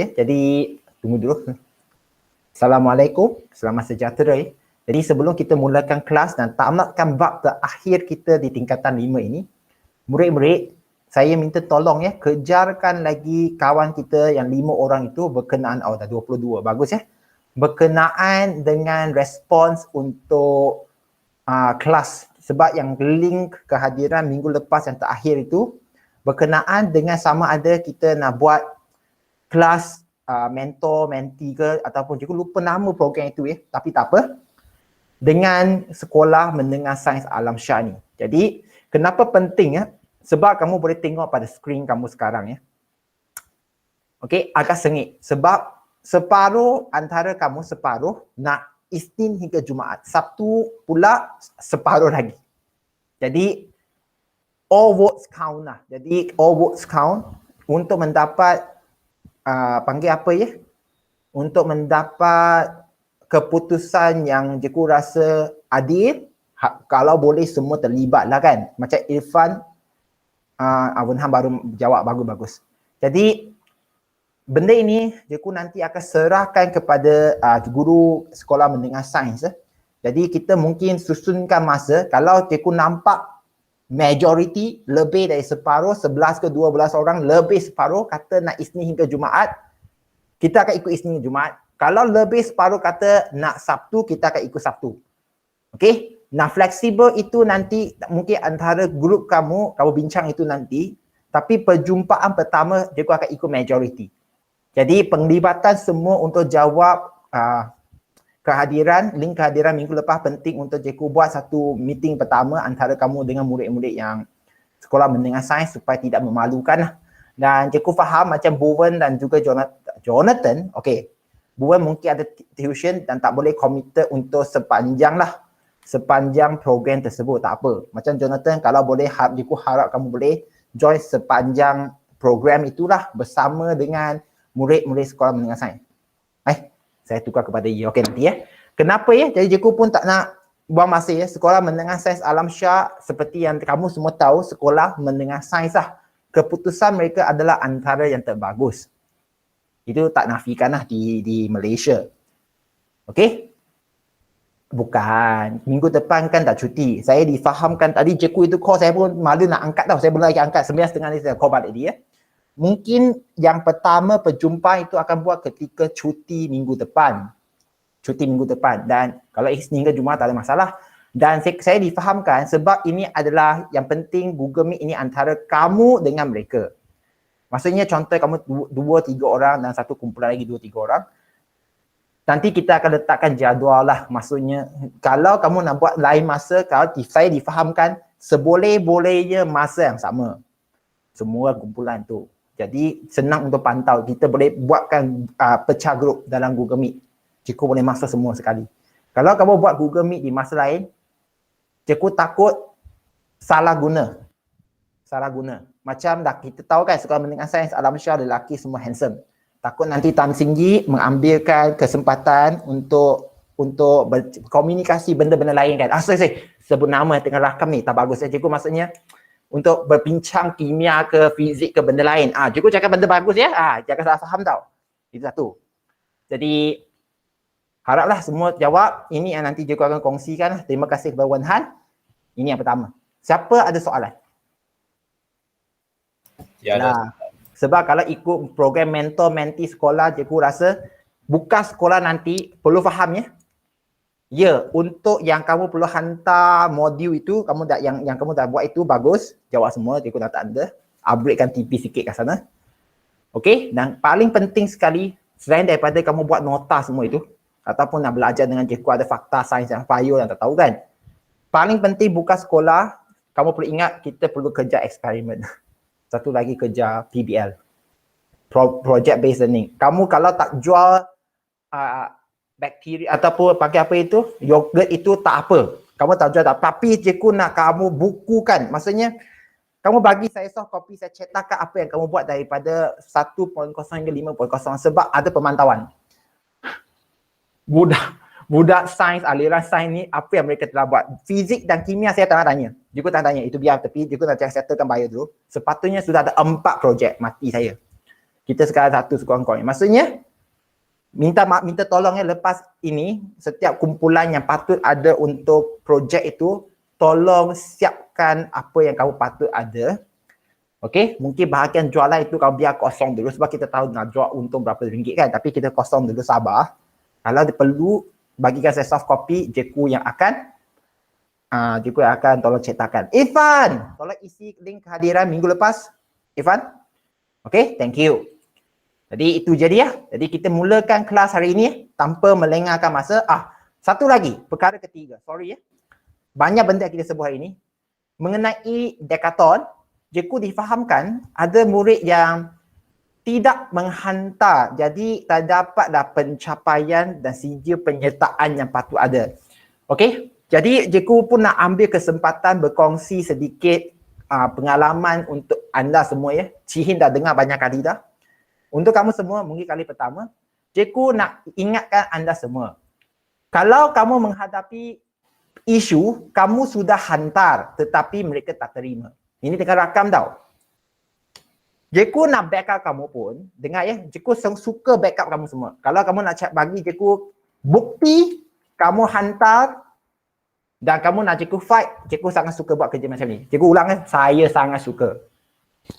ya. Jadi tunggu dulu. Assalamualaikum, selamat sejahtera ya. Jadi sebelum kita mulakan kelas dan tamatkan bab terakhir kita di tingkatan 5 ini, murid-murid, saya minta tolong ya, kejarkan lagi kawan kita yang 5 orang itu berkenaan, dah 22, bagus ya. Berkenaan dengan respons untuk kelas. Sebab yang link kehadiran minggu lepas yang terakhir itu berkenaan dengan sama ada kita nak buat kelas mentor, mentee ke ataupun juga lupa nama program itu ya. Tapi tak apa. Dengan Sekolah Menengah Sains Alam Syah ni. Jadi, kenapa penting ya? Sebab kamu boleh tengok pada skrin kamu sekarang ya. Okey, agak sengit. Sebab separuh antara kamu nak Isnin hingga Jumaat. Sabtu pula separuh lagi. Jadi, all votes count lah. Jadi, all votes count untuk mendapat panggil apa ya? Untuk mendapat keputusan yang Cikgu rasa adil, kalau boleh semua terlibat lah kan. Macam Irfan, Abunham baru jawab bagus-bagus. Jadi, benda ini Cikgu nanti akan serahkan kepada guru Sekolah Menengah Sains. Jadi, kita mungkin susunkan masa, kalau Cikgu nampak majoriti lebih dari separuh, 11 ke 12 orang lebih separuh kata nak Isnin hingga Jumaat, kita akan ikut Isnin hingga Jumaat. Kalau lebih separuh kata nak Sabtu, kita akan ikut Sabtu. Okey? Nah, fleksibel itu nanti mungkin antara grup kamu bincang itu nanti, tapi perjumpaan pertama cikgu akan ikut majoriti. Jadi penglibatan semua untuk jawab link kehadiran minggu lepas penting untuk cikgu buat satu meeting pertama antara kamu dengan murid-murid yang Sekolah Menengah Sains supaya tidak memalukan. Dan cikgu faham macam Bowen dan juga Jonathan, okey, Bowen mungkin ada tuition dan tak boleh committed untuk sepanjang program tersebut, tak apa. Macam Jonathan, kalau boleh, cikgu harap kamu boleh join sepanjang program itulah bersama dengan murid-murid Sekolah Menengah Sains. Saya tukar kepada you. Okey nanti ya. Kenapa ya? Jadi cikgu pun tak nak buang masa ya. Sekolah Menengah Sains Alam Syah seperti yang kamu semua tahu, Sekolah Menengah Sains lah. Keputusan mereka adalah antara yang terbagus. Itu tak nafikan lah di Malaysia. Okey? Bukan. Minggu depan kan tak cuti. Saya difahamkan tadi cikgu itu call, saya pun malu nak angkat tau. Saya belum lagi angkat. 9.30 ni saya call balik dia. Mungkin yang pertama perjumpaan itu akan buat ketika cuti minggu depan. Dan kalau Isnin hingga Jumaat tak ada masalah. Dan saya difahamkan sebab ini adalah yang penting Google Meet ini antara kamu dengan mereka. Maksudnya contoh kamu 2-3 orang dan satu kumpulan lagi 2-3 orang. Nanti kita akan letakkan jadual lah. Maksudnya kalau kamu nak buat lain masa, kalau saya difahamkan seboleh-bolehnya masa yang sama. Semua kumpulan tu. Jadi senang untuk pantau. Kita boleh buatkan pecah grup dalam Google Meet. Cikgu boleh masuk semua sekali. Kalau kamu buat Google Meet di masa lain, cikgu takut salah guna. Macam dah kita tahu kan Sekolah Menengah Sains Alam Syah lelaki semua handsome. Takut nanti Tan Sing Yi mengambilkan kesempatan untuk berkomunikasi benda-benda lain kan. Saya sebut nama tengah rakam ni tak bagus. Cikgu maksudnya untuk berbincang kimia ke fizik ke benda lain. Cikgu cakap benda bagus ya. Jangan salah faham tau. Itu satu. Jadi haraplah semua jawab. Ini yang nanti cikgu akan kongsikan. Terima kasih kepada Wan Han. Ini yang pertama. Siapa ada soalan? Ya, sebab kalau ikut program mentor mentee sekolah, cikgu rasa buka sekolah nanti perlu faham ya. Ya, untuk yang kamu perlu hantar modul itu, yang kamu dah buat itu bagus. Jawab semua, cikgu dah tak ada. Upgradekan TP sikit kat sana. Okey, dan paling penting sekali, selain daripada kamu buat nota semua itu, ataupun nak belajar dengan cikgu ada fakta sains yang payung yang tak tahu kan. Paling penting buka sekolah, kamu perlu ingat kita perlu kerja eksperimen. Satu lagi kerja PBL. Project Based Learning. Kamu kalau tak jual bakteria ataupun pakai apa itu, yogurt itu tak apa. Kamu tak jual tak. Tapi cikgu nak kamu bukukan. Maksudnya, kamu bagi saya soft copy, saya cetakkan apa yang kamu buat daripada 1.0 hingga 5.0 sebab ada pemantauan. Budak sains, aliran sains ni apa yang mereka telah buat. Fizik dan kimia saya tak nak tanya. Cikgu tak nak tanya, itu biar tepi. Cikgu nak settlekan bio dulu. Sepatutnya sudah ada 4 projek mati saya. kita sekarang satu sekurang-kurangnya. Maksudnya, minta tolongnya lepas ini, setiap kumpulan yang patut ada untuk projek itu, tolong siapkan apa yang kamu patut ada. Okey, mungkin bahagian jualan itu kau biar kosong dulu sebab kita tahu nak jual untung berapa ringgit kan, tapi kita kosong dulu, sabar. Kalau dia perlu, bagikan saya soft copy, Jeku yang akan tolong cetakkan. Irfan, tolong isi link kehadiran minggu lepas. Irfan? Okey, thank you. Jadi itu jadi ya. Jadi kita mulakan kelas hari ini tanpa melengahkan masa. Satu lagi, perkara ketiga. Sorry ya. Banyak benda yang kita sebut hari ini. Mengenai Decathlon, Jeku difahamkan ada murid yang tidak menghantar, jadi tak dapatlah pencapaian dan sijil penyertaan yang patut ada. Okey, jadi Jeku pun nak ambil kesempatan berkongsi sedikit pengalaman untuk anda semua ya. Cihin dah dengar banyak kali dah. Untuk kamu semua, mungkin kali pertama, Jeku nak ingatkan anda semua. Kalau kamu menghadapi isu, kamu sudah hantar tetapi mereka tak terima. Ini tengah rakam tau. Jeku nak backup kamu pun, dengar ya, Jeku suka backup kamu semua. Kalau kamu nak bagi Jeku bukti, kamu hantar dan kamu nak Jeku fight, Jeku sangat suka buat kerja macam ni. Jeku ulang kan, saya sangat suka.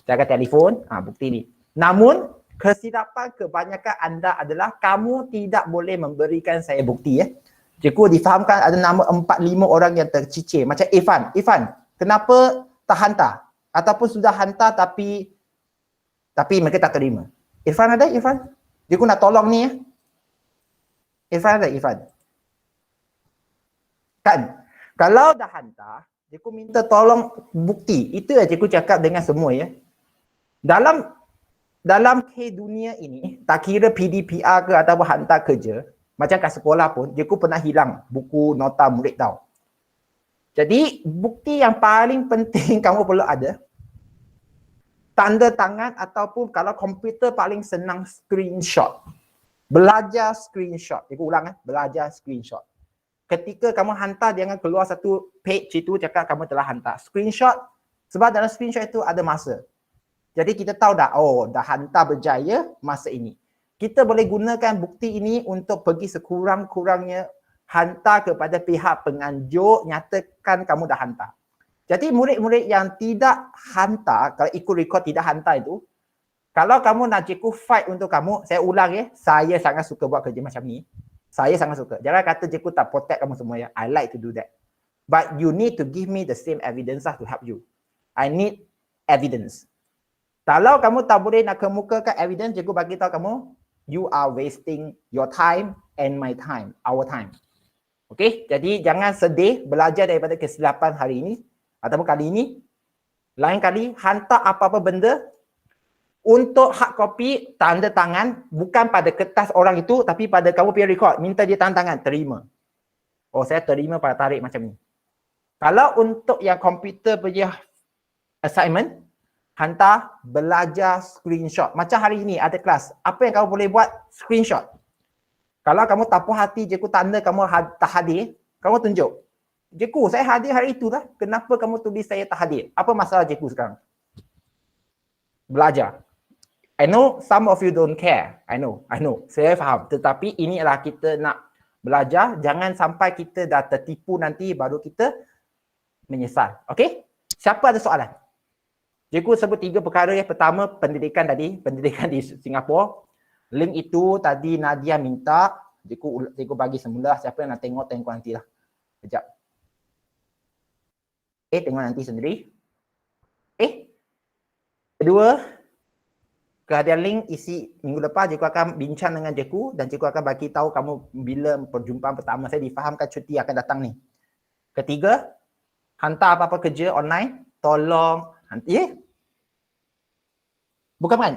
Jaga telefon, bukti ni. Namun, kesilapan kebanyakan anda adalah kamu tidak boleh memberikan saya bukti ya. Jeku difahamkan ada nama 4-5 orang yang tercicir. Macam Irfan, kenapa tak hantar? Ataupun sudah hantar tapi mereka tak terima. Irfan ada? Irfan? Jeku nak tolong ni ya. Irfan ada? Irfan? Kan? Kalau dah hantar, Jeku minta tolong bukti. Itu yang Jeku cakap dengan semua ya. Dalam dunia ini, tak kira PDPR ke ataupun hantar kerja, macam kat sekolah pun, Jeku pernah hilang buku nota murid tau. Jadi, bukti yang paling penting kamu perlu ada, tanda tangan ataupun kalau komputer paling senang screenshot. Belajar screenshot. Jeku ulang belajar screenshot. Ketika kamu hantar, jangan keluar satu page itu cakap kamu telah hantar. Screenshot, sebab dalam screenshot itu ada masa. Jadi kita tahu dah, dah hantar berjaya masa ini. Kita boleh gunakan bukti ini untuk pergi sekurang-kurangnya hantar kepada pihak penganjur, nyatakan kamu dah hantar. Jadi murid-murid yang tidak hantar, kalau ikut rekod tidak hantar itu, kalau kamu nak Jeku fight untuk kamu, saya ulang ya, saya sangat suka buat kerja macam ni. Saya sangat suka. Jangan kata Jeku tak protect kamu semua ya. I like to do that. But you need to give me the same evidence to help you. I need evidence. Kalau kamu tak boleh nak kemukakan evidence, Jeku bagi tahu kamu, you are wasting your time and my time, our time. Okey, jadi jangan sedih belajar daripada kesilapan hari ini ataupun kali ini. Lain kali hantar apa-apa benda untuk hard copy, tanda tangan, bukan pada kertas orang itu tapi pada kamu punya record. Minta dia tanda tangan, terima. Saya terima pada tarikh macam ni. Kalau untuk yang komputer punya assignment, hantar belajar screenshot. Macam hari ini ada kelas. Apa yang kamu boleh buat? Screenshot. Kalau kamu tak puas hati, Jeku tanda kamu tak hadir, kamu tunjuk. Jeku, saya hadir hari itu lah. Kenapa kamu tulis saya tak hadir? Apa masalah Jeku sekarang? Belajar. I know some of you don't care. I know. Saya faham. Tetapi ini adalah kita nak belajar. Jangan sampai kita dah tertipu nanti baru kita menyesal. Okey? Siapa ada soalan? Jeku sebut 3 perkara ya. Pertama, pendidikan tadi. Pendidikan di Singapura. Link itu tadi Nadia minta. Jeku bagi semula. Siapa yang nak tengok nantilah. Sekejap. Tengok nanti sendiri. Kedua, kehadiran link isi minggu lepas. Jeku akan bincang dengan Jeku dan Jeku akan bagi tahu kamu bila perjumpaan pertama saya difahamkan cuti akan datang ni. Ketiga, hantar apa-apa kerja online. Tolong nanti bukan kan?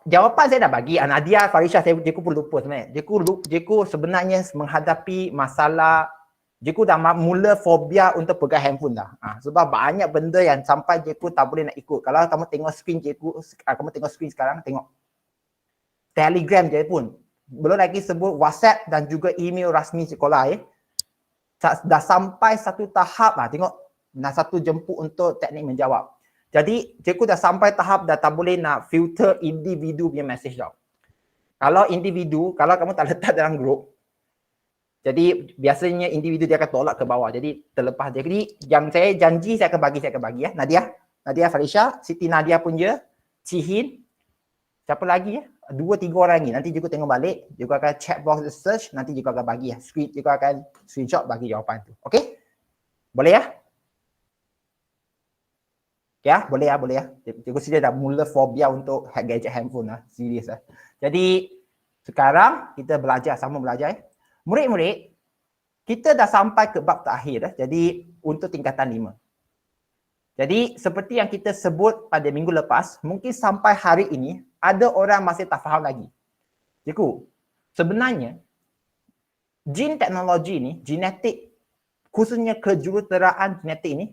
Jawapan saya dah bagi. Nadia, Farisha, Jeku pun lupa sebenarnya. Jeku sebenarnya menghadapi masalah. Jeku dah mula fobia untuk pegang handphone dah. Sebab banyak benda yang sampai Jeku tak boleh nak ikut. Kalau kamu tengok screen Jeku, kamu tengok screen sekarang, tengok. Telegram je pun. Belum lagi sebut WhatsApp dan juga email rasmi sekolah Dah sampai satu tahap tengok. Satu jemput untuk teknik menjawab. Jadi cikgu dah sampai tahap dah tak boleh nak filter individu punya message tau. Kalau individu, kalau kamu tak letak dalam grup, jadi biasanya individu dia akan tolak ke bawah. Jadi terlepas dia. Jadi yang saya janji saya akan bagi ya. Nadia Falisha, Siti Nadia punya, Cihin, siapa lagi ya? 2-3 orang lagi. Nanti juga tengok balik, juga akan chat box search, nanti juga akan bagi ya. Juga akan screenshot bagi jawapan tu. Okey? Boleh ya? Ya, boleh ya. Cikgu sendiri dah mula fobia untuk gadget handphone lah. Serius lah. Jadi, sekarang kita sama belajar ya. Murid-murid, kita dah sampai ke bab terakhir. Jadi, untuk tingkatan 5. Jadi, seperti yang kita sebut pada minggu lepas, mungkin sampai hari ini, ada orang masih tak faham lagi. Cikgu, sebenarnya, jin teknologi ni, genetik, khususnya kejuruteraan genetik ini,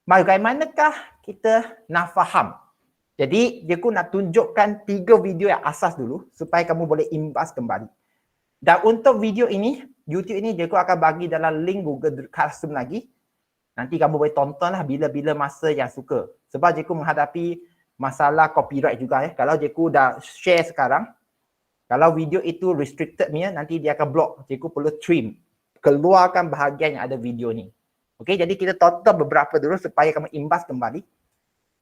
bagaimanakah kita nak faham? Jadi, aku nak tunjukkan 3 video yang asas dulu supaya kamu boleh imbas kembali. Dan untuk video ini, YouTube ini aku akan bagi dalam link Google Classroom lagi. Nanti kamu boleh tontonlah bila-bila masa yang suka. Sebab aku menghadapi masalah copyright juga ya. Kalau aku dah share sekarang, kalau video itu restricted punya, nanti dia akan block. Aku perlu trim. Keluarkan bahagian yang ada video ni. Okey, jadi kita tonton beberapa dulu supaya kamu imbas kembali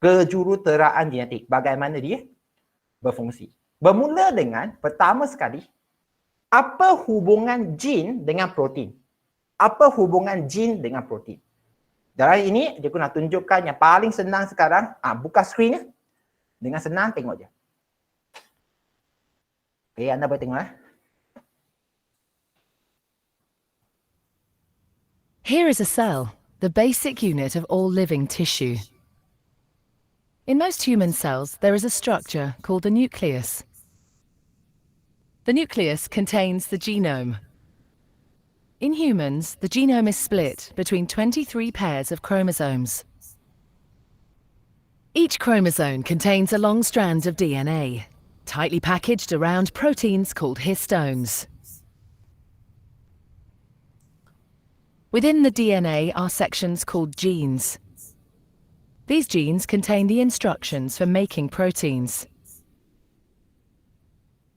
kejuruteraan genetik. Bagaimana dia berfungsi. Bermula dengan pertama sekali, apa hubungan jin dengan protein? Apa hubungan jin dengan protein? Dalam ini, aku nak tunjukkan yang paling senang sekarang. Buka skrin ya. Dengan senang, tengok je. Okey, anda boleh tengok . Here is a cell, the basic unit of all living tissue. In most human cells, there is a structure called the nucleus. The nucleus contains the genome. In humans, the genome is split between 23 pairs of chromosomes. Each chromosome contains a long strand of DNA, tightly packaged around proteins called histones. Within the DNA are sections called genes. These genes contain the instructions for making proteins.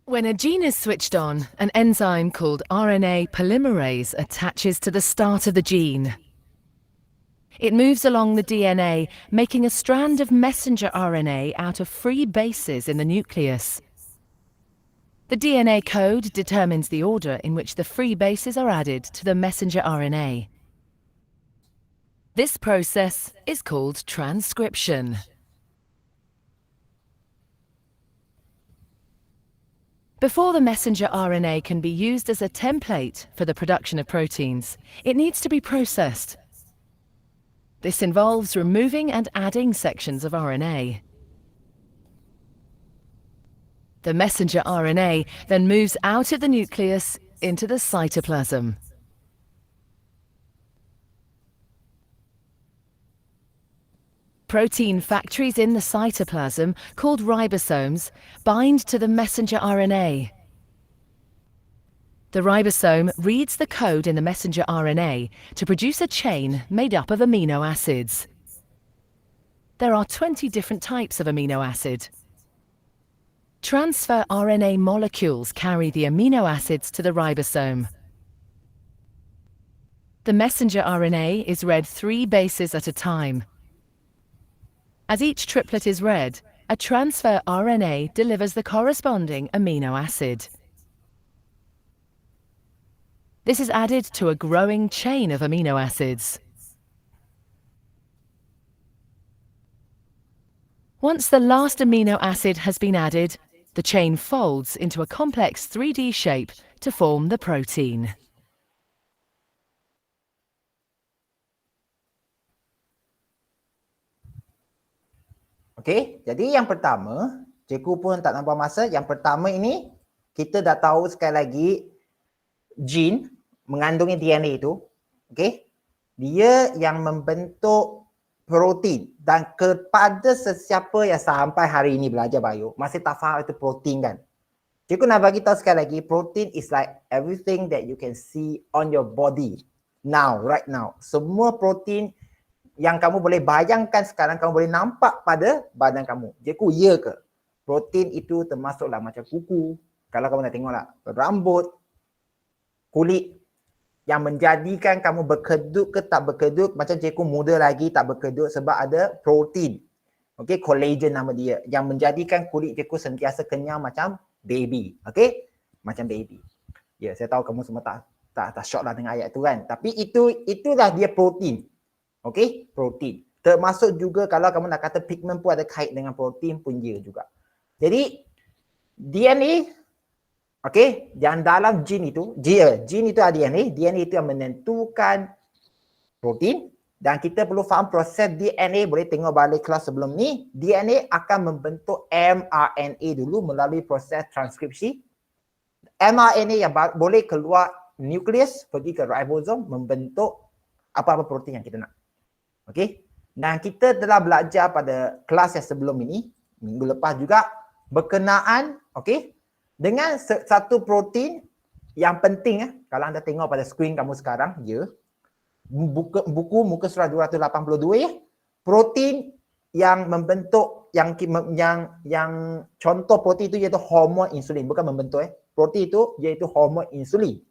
When a gene is switched on, an enzyme called RNA polymerase attaches to the start of the gene. It moves along the DNA, making a strand of messenger RNA out of free bases in the nucleus. The DNA code determines the order in which the free bases are added to the messenger RNA. This process is called transcription. Before the messenger RNA can be used as a template for the production of proteins, it needs to be processed. This involves removing and adding sections of RNA. The messenger RNA then moves out of the nucleus into the cytoplasm. Protein factories in the cytoplasm, called ribosomes, bind to the messenger RNA. The ribosome reads the code in the messenger RNA to produce a chain made up of amino acids. There are 20 different types of amino acid. Transfer RNA molecules carry the amino acids to the ribosome. The messenger RNA is read 3 bases at a time. As each triplet is read, a transfer RNA delivers the corresponding amino acid. This is added to a growing chain of amino acids. Once the last amino acid has been added, the chain folds into a complex 3D shape to form the protein. Okey, jadi yang pertama, cikgu pun tak nampak masa. Yang pertama ini, kita dah tahu sekali lagi jin mengandungi DNA itu. Okey, dia yang membentuk protein. Dan kepada sesiapa yang sampai hari ini belajar bio, masih tak faham itu protein kan. Cikgu nak bagi tahu sekali lagi, protein is like everything that you can see on your body now, right now. Semua protein yang kamu boleh bayangkan sekarang, kamu boleh nampak pada badan kamu. Cikgu, ya ke? Protein itu termasuklah macam kuku, kalau kamu nak tengoklah, rambut, kulit, yang menjadikan kamu berkedut ke tak berkedut. Macam cikgu muda lagi tak berkedut sebab ada protein. Okey, collagen nama dia, yang menjadikan kulit cikgu sentiasa kenyal macam baby. Okey, macam baby. Ya, saya tahu kamu semua tak shock lah dengan ayat tu kan. Tapi itulah dia protein. Okey, protein. Termasuk juga kalau kamu nak kata pigment pun ada kait dengan protein pun ya juga. Jadi DNA, okey, yang dalam gene itu, gene itu ada DNA. DNA itu yang menentukan protein. Dan kita perlu faham proses DNA, boleh tengok balik kelas sebelum ni. DNA akan membentuk mRNA dulu melalui proses transkripsi. mRNA yang boleh keluar nukleus, pergi ke ribosom, membentuk apa-apa protein yang kita nak. Okey. Dan kita telah belajar pada kelas yang sebelum ini, minggu lepas juga, berkenaan, okey, dengan satu protein yang penting, kalau anda tengok pada skrin kamu sekarang, buku muka surat 282 ya. Protein yang membentuk yang contoh protein itu iaitu hormon insulin, bukan membentuk Protein itu iaitu hormon insulin.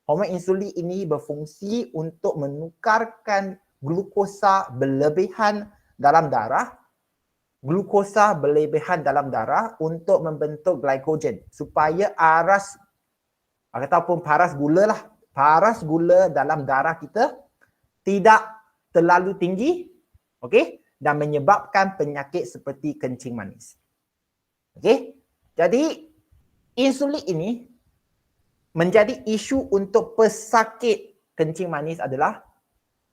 Hormon insulin ini berfungsi untuk menukarkan glukosa berlebihan dalam darah, untuk membentuk glycogen supaya ataupun paras gula dalam darah kita tidak terlalu tinggi, okey, dan menyebabkan penyakit seperti kencing manis. Okey? Jadi insulin ini menjadi isu untuk pesakit kencing manis adalah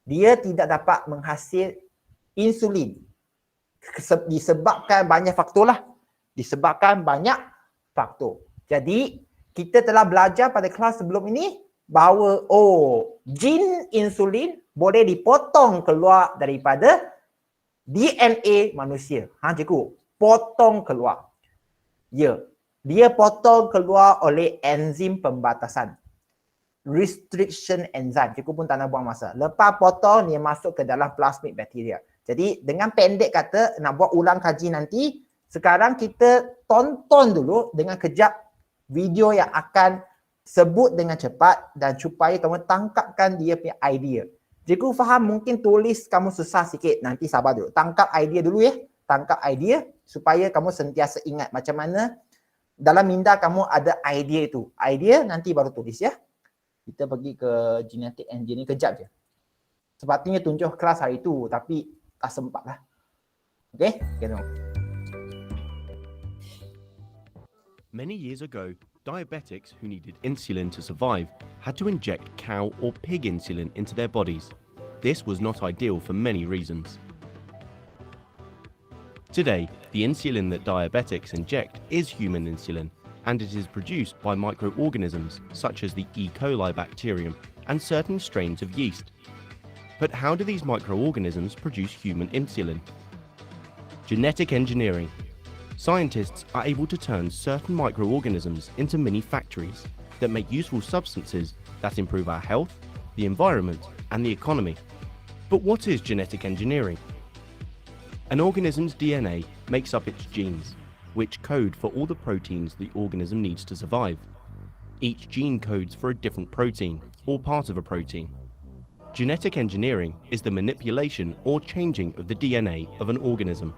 dia tidak dapat menghasil insulin disebabkan banyak faktor lah. Jadi kita telah belajar pada kelas sebelum ini bahawa gene insulin boleh dipotong keluar daripada DNA manusia. Cikgu, potong keluar. Ya, dia potong keluar oleh enzim pembatasan. Restriction enzyme. Cikgu pun tak nak buang masa. Lepas potong, dia masuk ke dalam plasmid bacteria. Jadi dengan pendek kata, nak buat ulang kaji nanti, sekarang kita tonton dulu dengan kejap video yang akan sebut dengan cepat dan supaya kamu tangkapkan dia punya idea. Cikgu faham mungkin tulis kamu susah sikit, nanti sabar dulu. Tangkap idea dulu ya. Tangkap idea supaya kamu sentiasa ingat macam mana dalam minda kamu ada idea itu. Idea nanti baru tulis ya. Kita pergi ke genetic engineering kejap je. Sepatutnya tunjuk kelas hari itu tapi tak sempat lah. Okay? Kita tengok. Many years ago, diabetics who needed insulin to survive had to inject cow or pig insulin into their bodies. This was not ideal for many reasons. Today, the insulin that diabetics inject is human insulin, and it is produced by microorganisms such as the E. coli bacterium and certain strains of yeast. But how do these microorganisms produce human insulin? Genetic engineering. Scientists are able to turn certain microorganisms into mini factories that make useful substances that improve our health, the environment, and the economy. But what is genetic engineering? An organism's DNA makes up its genes, which code for all the proteins the organism needs to survive. Each gene codes for a different protein, or part of a protein. Genetic engineering is the manipulation or changing of the DNA of an organism.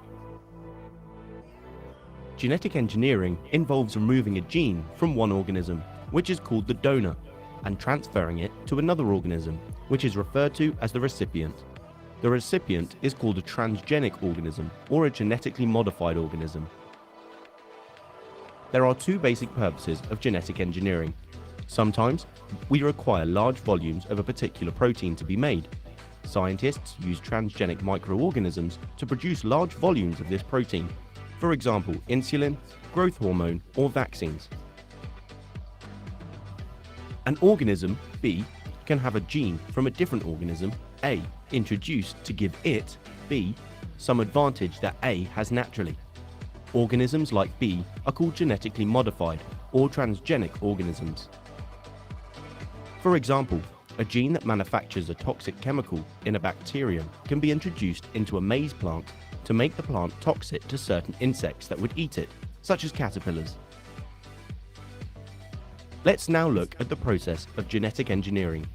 Genetic engineering involves removing a gene from one organism, which is called the donor, and transferring it to another organism, which is referred to as the recipient. The recipient is called a transgenic organism or a genetically modified organism. There are two basic purposes of genetic engineering. Sometimes we require large volumes of a particular protein to be made. Scientists use transgenic microorganisms to produce large volumes of this protein. For example, insulin, growth hormone, or vaccines. An organism, B, can have a gene from a different organism, A, introduced to give it, B, some advantage that A has naturally. Organisms like B are called genetically modified or transgenic organisms. For example, a gene that manufactures a toxic chemical in a bacterium can be introduced into a maize plant to make the plant toxic to certain insects that would eat it, such as caterpillars. Let's now look at the process of genetic engineering.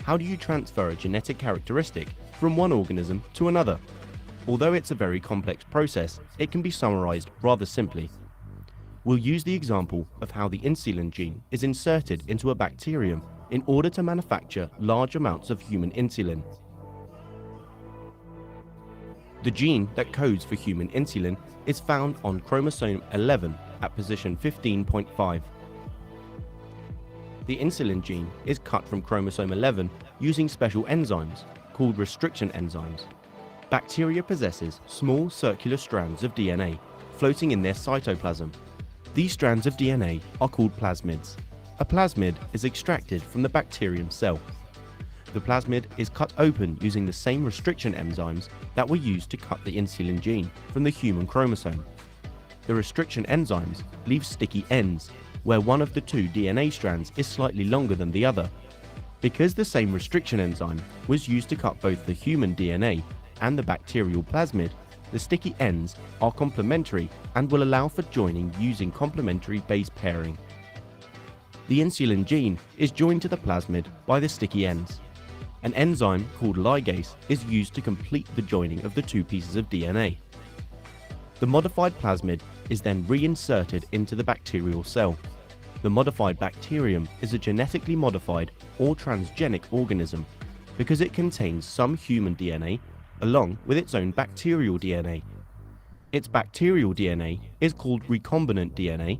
How do you transfer a genetic characteristic from one organism to another? Although it's a very complex process, it can be summarized rather simply. We'll use the example of how the insulin gene is inserted into a bacterium in order to manufacture large amounts of human insulin. The gene that codes for human insulin is found on chromosome 11 at position 15.5. The insulin gene is cut from chromosome 11 using special enzymes called restriction enzymes. Bacteria possesses small circular strands of DNA floating in their cytoplasm. These strands of DNA are called plasmids. A plasmid is extracted from the bacterium cell. The plasmid is cut open using the same restriction enzymes that were used to cut the insulin gene from the human chromosome. The restriction enzymes leave sticky ends where one of the two DNA strands is slightly longer than the other. Because the same restriction enzyme was used to cut both the human DNA and the bacterial plasmid, the sticky ends are complementary and will allow for joining using complementary base pairing. The insulin gene is joined to the plasmid by the sticky ends. An enzyme called ligase is used to complete the joining of the two pieces of DNA. The modified plasmid is then reinserted into the bacterial cell. The modified bacterium is a genetically modified or transgenic organism because it contains some human DNA along with its own bacterial DNA. Its bacterial DNA is called recombinant DNA,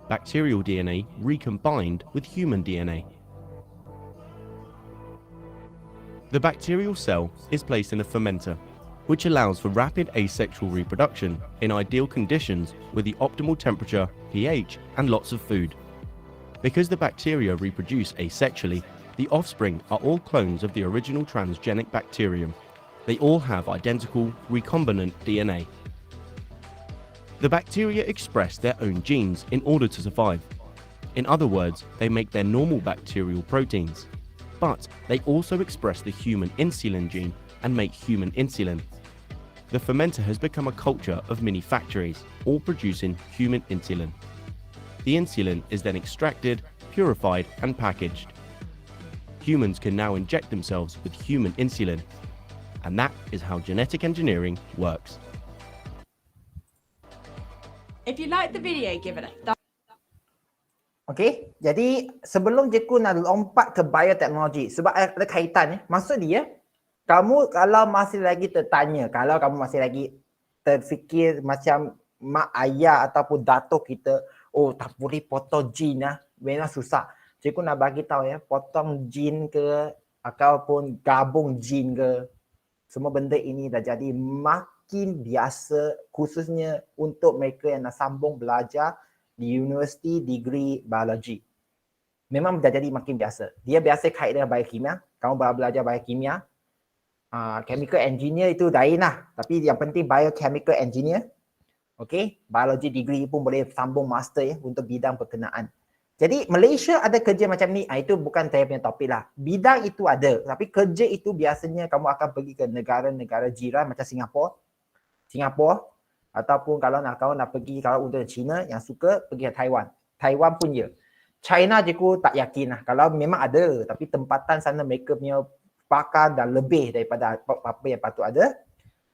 bacterial DNA recombined with human DNA. The bacterial cell is placed in a fermenter, which allows for rapid asexual reproduction in ideal conditions with the optimal temperature, pH, and lots of food. Because the bacteria reproduce asexually, the offspring are all clones of the original transgenic bacterium. They all have identical recombinant DNA. The bacteria express their own genes in order to survive. In other words, they make their normal bacterial proteins. But they also express the human insulin gene and make human insulin. The fermenter has become a culture of mini factories, all producing human insulin. The insulin is then extracted, purified, and packaged. Humans can now inject themselves with human insulin. And that is how genetic engineering works. If you like the video, give it a thumbs. Okay, jadi sebelum Jeku nak lompat ke bioteknologi, sebab ada kaitan, maksud dia, kamu kalau masih lagi tertanya, kalau kamu masih lagi terfikir macam mak ayah ataupun datuk kita, oh tak boleh potong jin lah, memang susah. Cikgu nak bagi tahu ya, potong jin ke ataupun gabung jin ke, semua benda ini dah jadi makin biasa, khususnya untuk mereka yang nak sambung belajar di universiti degree biologi. Memang dah jadi makin biasa. Dia biasa kait dengan biokimia, kamu belajar biokimia, chemical engineer itu lain lah, tapi yang penting biochemical engineer. Okay, biology degree pun boleh sambung master ya untuk bidang berkenaan. Jadi Malaysia ada kerja macam ni, itu bukan saya punya topik lah. Bidang itu ada, tapi kerja itu biasanya kamu akan pergi ke negara-negara jiran macam Singapura, ataupun kalau kamu nak pergi, kalau untuk China yang suka pergi ke Taiwan. Taiwan pun ya. China je aku tak yakin lah, kalau memang ada, tapi tempatan sana mereka punya pakar dah lebih daripada apa yang patut ada.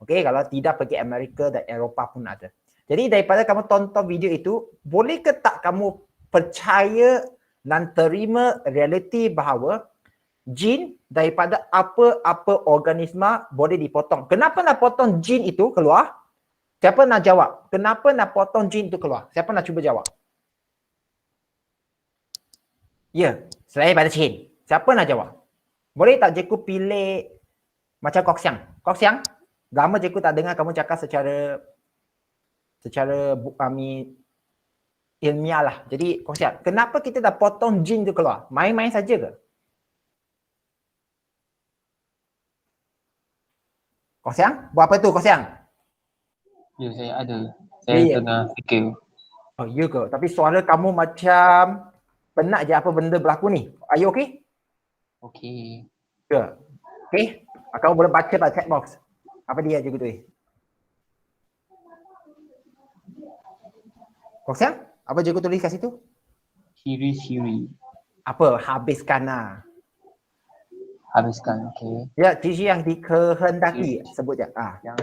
Okay, kalau tidak pergi Amerika dan Eropah pun ada. Jadi daripada kamu tonton video itu, boleh ke tak kamu percaya dan terima realiti bahawa jin daripada apa-apa organisma boleh dipotong. Kenapa nak potong jin itu keluar? Siapa nak jawab? Kenapa nak potong jin itu keluar? Siapa nak cuba jawab? Ya, selain pada jin. Siapa nak jawab? Boleh tak Jeku pilih macam Kok Siang? Kok Siang, lama Jeku tak dengar kamu cakap secara ilmiah lah. Jadi Kok Siang, kenapa kita dah potong jin tu keluar? Main-main saja ke? Kok Siang, buat apa tu Kok Siang? Ya, saya ada. Saya tengah fikir. Oh, ya ke? Tapi suara kamu macam penat je apa benda berlaku ni. Are you okay? Okay. Sure. Okay. Kamu boleh baca pada chat box. Apa dia Cikgu Dwi? Kongsian? Apa Cikgu tulis kat situ? Ciri-ciri. Apa? Habiskan lah. Habiskan. Okay. Ya, ciri yang dikehendaki. Sebut je. Yang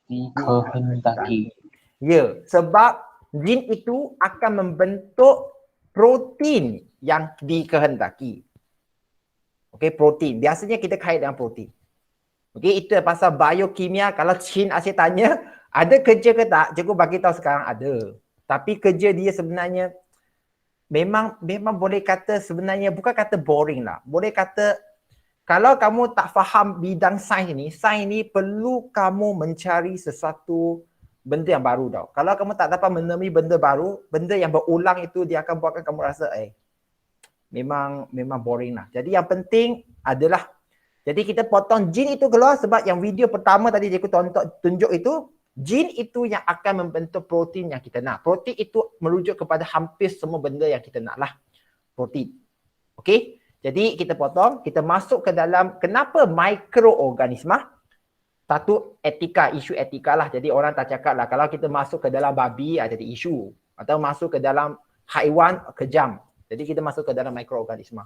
dikehendaki. Ya, sebab jin itu akan membentuk protein yang dikehendaki. Okey, protein. Biasanya kita kait dengan protein. Okey, itu pasal biokimia. Kalau Chin asyik tanya, ada kerja ke tak? Cikgu bagi tahu sekarang ada. Tapi kerja dia sebenarnya memang boleh kata sebenarnya bukan kata boring lah. Boleh kata kalau kamu tak faham bidang sains ni perlu kamu mencari sesuatu benda yang baru tau. Kalau kamu tak dapat menemui benda baru, benda yang berulang itu dia akan buatkan kamu rasa memang boring lah. Jadi yang penting adalah, jadi kita potong jin itu keluar sebab yang video pertama tadi aku tunjuk itu, jin itu yang akan membentuk protein yang kita nak. Protein itu merujuk kepada hampir semua benda yang kita nak lah. Protein. Okey? Jadi kita potong, kita masuk ke dalam kenapa mikroorganisma. Satu etika, isu etika lah. Jadi orang tak cakap lah kalau kita masuk ke dalam babi ada isu. Atau masuk ke dalam haiwan kejam. Jadi kita masuk ke dalam mikroorganisma.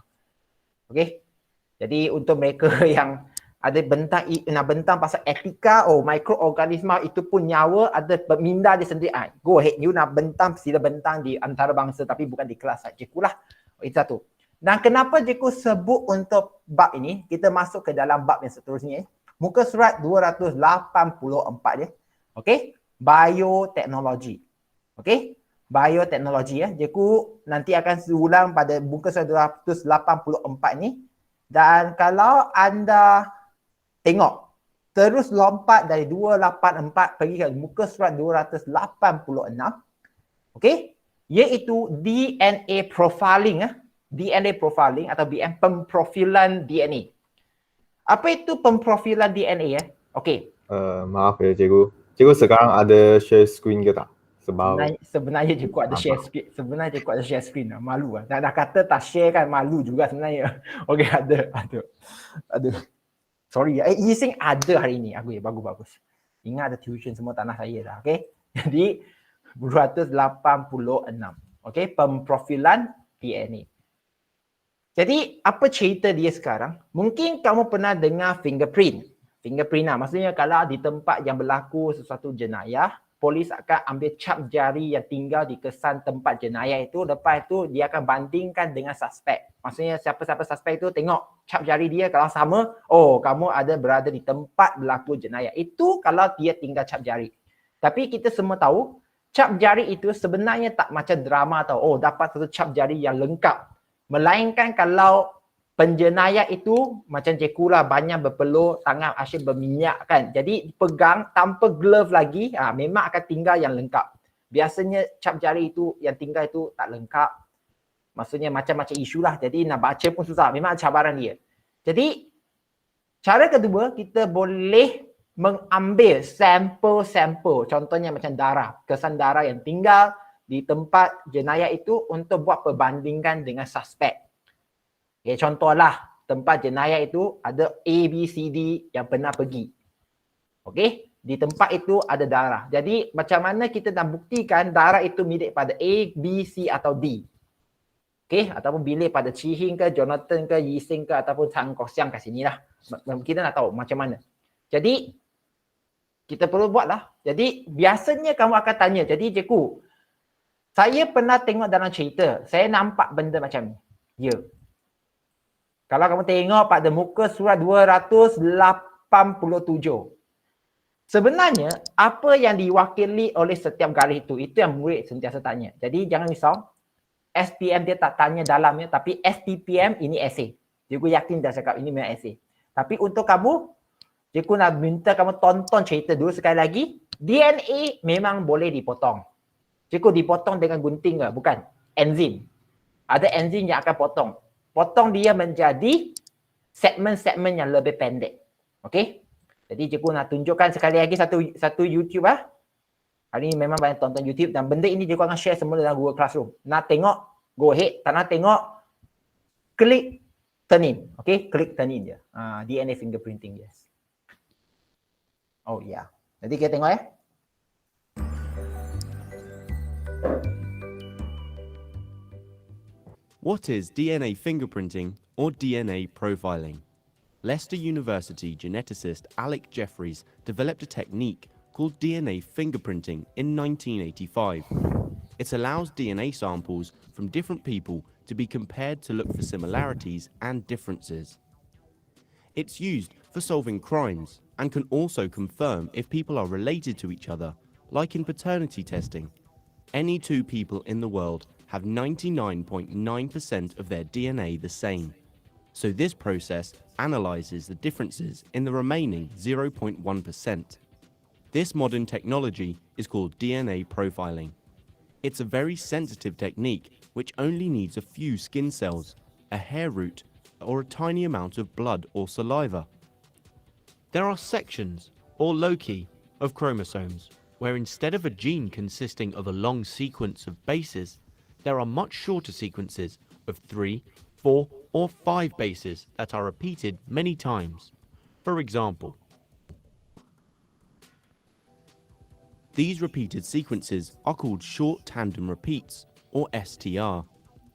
Okey? Jadi untuk mereka yang ada bentang pasal etika, mikroorganisma itu pun nyawa, ada minda dia sendiri. Go ahead, you nak bentang, sila bentang di antarabangsa tapi bukan di kelas cikgu lah. Itu satu. Dan kenapa cikgu sebut untuk bab ini, kita masuk ke dalam bab yang seterusnya. Muka surat 284 dia. Okey? Bioteknologi. Okey? Bioteknologi ya. Cikgu nanti akan ulang pada muka surat 284 ni. Dan kalau anda tengok, terus lompat dari 284 pergi ke muka surat 286. Okey? Iaitu DNA profiling. DNA profiling atau pemprofilan DNA. Apa itu pemprofilan DNA ya? Okey. Maaf ya cikgu. Cikgu sekarang ada share screen ke tak? Sebab sebenarnya cikgu ada share screen. Sebenarnya cikgu ada share screen lah. Malu lah. Dah kata tak share kan malu juga sebenarnya. Okey, ada. Sorry. Yising ada hari ni. Aku bagus. Ingat ada tuition semua tanah saya dah. Okey. Jadi 286. Okey, pemprofilan DNA. Jadi apa cerita dia sekarang? Mungkin kamu pernah dengar fingerprint. Fingerprint lah. Maksudnya kalau di tempat yang berlaku sesuatu jenayah, polis akan ambil cap jari yang tinggal di kesan tempat jenayah itu. Lepas itu dia akan bandingkan dengan suspek. Maksudnya siapa-siapa suspek itu tengok cap jari dia kalau sama, kamu ada berada di tempat berlaku jenayah. Itu kalau dia tinggal cap jari. Tapi kita semua tahu, cap jari itu sebenarnya tak macam drama tau. Dapat satu cap jari yang lengkap. Melainkan kalau penjenayah itu macam cikgu lah banyak berpeluh, tangan asyik berminyak kan. Jadi pegang tanpa glove lagi, memang akan tinggal yang lengkap. Biasanya cap jari itu yang tinggal itu tak lengkap. Maksudnya macam-macam isu lah. Jadi nak baca pun susah. Memang cabaran dia. Jadi cara kedua, kita boleh mengambil sampel-sampel. Contohnya macam darah. Kesan darah yang tinggal di tempat jenayah itu untuk buat perbandingan dengan suspek. Okay, contohlah tempat jenayah itu ada A, B, C, D yang pernah pergi. Okey, di tempat itu ada darah. Jadi macam mana kita nak buktikan darah itu milik pada A, B, C atau D. Okey, ataupun bilik pada Chi Hing ke, Jonathan ke, Yi Sing ke ataupun Chang Kok Siang kat sini lah. Kita nak tahu macam mana. Jadi kita perlu buatlah. Jadi biasanya kamu akan tanya, jadi cikgu, saya pernah tengok dalam cerita, saya nampak benda macam ni. Ya. Kalau kamu tengok pada muka surat 287. Sebenarnya, apa yang diwakili oleh setiap garis itu yang murid sentiasa tanya. Jadi jangan risau, SPM dia tak tanya dalamnya, tapi STPM ini esei. Cikgu yakin dah cakap ini memang esei. Tapi untuk kamu, cikgu nak minta kamu tonton cerita dulu sekali lagi. DNA memang boleh dipotong. Cikgu dipotong dengan gunting ke? Bukan. Enzim. Ada enzim yang akan potong. Potong dia menjadi segmen-segmen yang lebih pendek. Okey? Jadi cikgu nak tunjukkan sekali lagi satu YouTube lah. Hari ni memang banyak tonton YouTube dan benda ini cikgu akan share semua dalam Google Classroom. Nak tengok, go ahead. Tak nak tengok, klik turn in. Okay, klik turn in je. DNA fingerprinting, yes. Oh ya. Yeah. Jadi kita tengok ya. What is DNA fingerprinting or DNA profiling? Leicester University geneticist Alec Jeffreys developed a technique called DNA fingerprinting in 1985. It allows DNA samples from different people to be compared to look for similarities and differences. It's used for solving crimes and can also confirm if people are related to each other, like in paternity testing. Any two people in the world have 99.9% of their DNA the same. So this process analyzes the differences in the remaining 0.1%. This modern technology is called DNA profiling. It's a very sensitive technique which only needs a few skin cells, a hair root, or a tiny amount of blood or saliva. There are sections, or loci, of chromosomes, where instead of a gene consisting of a long sequence of bases, there are much shorter sequences of 3, 4, or 5 bases that are repeated many times. For example, these repeated sequences are called short tandem repeats, or STR.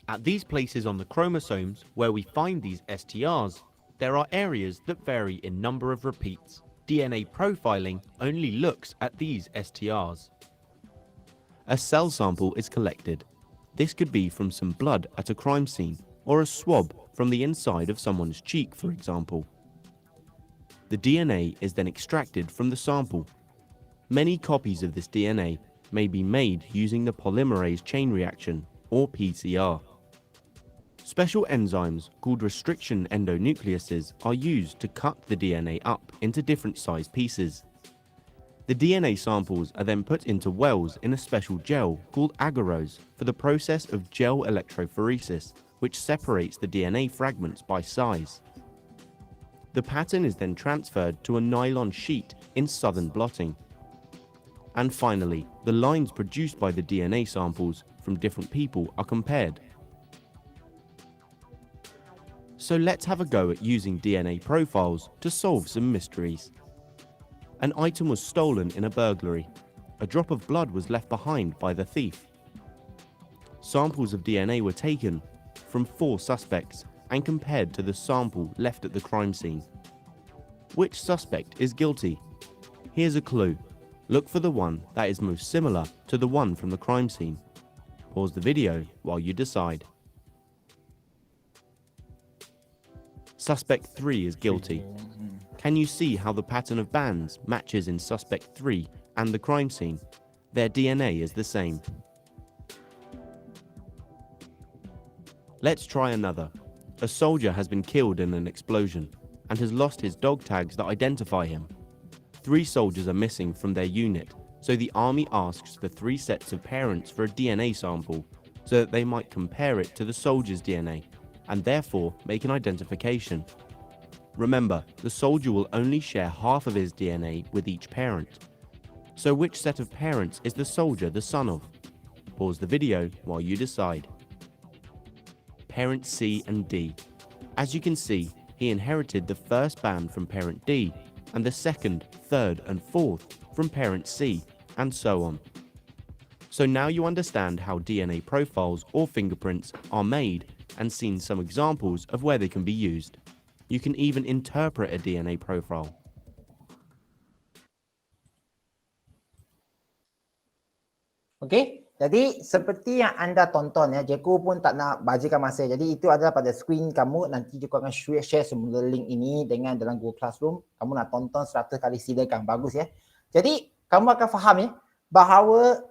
At these places on the chromosomes where we find these STRs, there are areas that vary in number of repeats. DNA profiling only looks at these STRs. A cell sample is collected. This could be from some blood at a crime scene, or a swab from the inside of someone's cheek, for example. The DNA is then extracted from the sample. Many copies of this DNA may be made using the polymerase chain reaction, or PCR. Special enzymes called restriction endonucleases are used to cut the DNA up into different size pieces. The DNA samples are then put into wells in a special gel called agarose for the process of gel electrophoresis, which separates the DNA fragments by size. The pattern is then transferred to a nylon sheet in southern blotting. And finally, the lines produced by the DNA samples from different people are compared. So let's have a go at using DNA profiles to solve some mysteries. An item was stolen in a burglary. A drop of blood was left behind by the thief. Samples of DNA were taken from 4 suspects and compared to the sample left at the crime scene. Which suspect is guilty? Here's a clue. Look for the one that is most similar to the one from the crime scene. Pause the video while you decide. Suspect 3 is guilty. Can you see how the pattern of bands matches in suspect 3 and the crime scene? Their DNA is the same. Let's try another. A soldier has been killed in an explosion and has lost his dog tags that identify him. 3 soldiers are missing from their unit, so the army asks the 3 sets of parents for a DNA sample so that they might compare it to the soldier's DNA and therefore make an identification. Remember, the soldier will only share half of his DNA with each parent. So which set of parents is the soldier the son of? Pause the video while you decide. Parents C and D. As you can see, he inherited the first band from parent D and the second, third and fourth from parent C, and so on. So now you understand how DNA profiles or fingerprints are made and seen some examples of where they can be used. You can even interpret a DNA profile. Okey, jadi seperti yang anda tonton ya, Jeku pun tak nak bajikan masa. Jadi itu adalah pada screen kamu. Nanti Jeku akan share semula link ini dengan dalam Google Classroom. Kamu nak tonton 100 kali silakan, bagus ya. Jadi kamu akan faham ya bahawa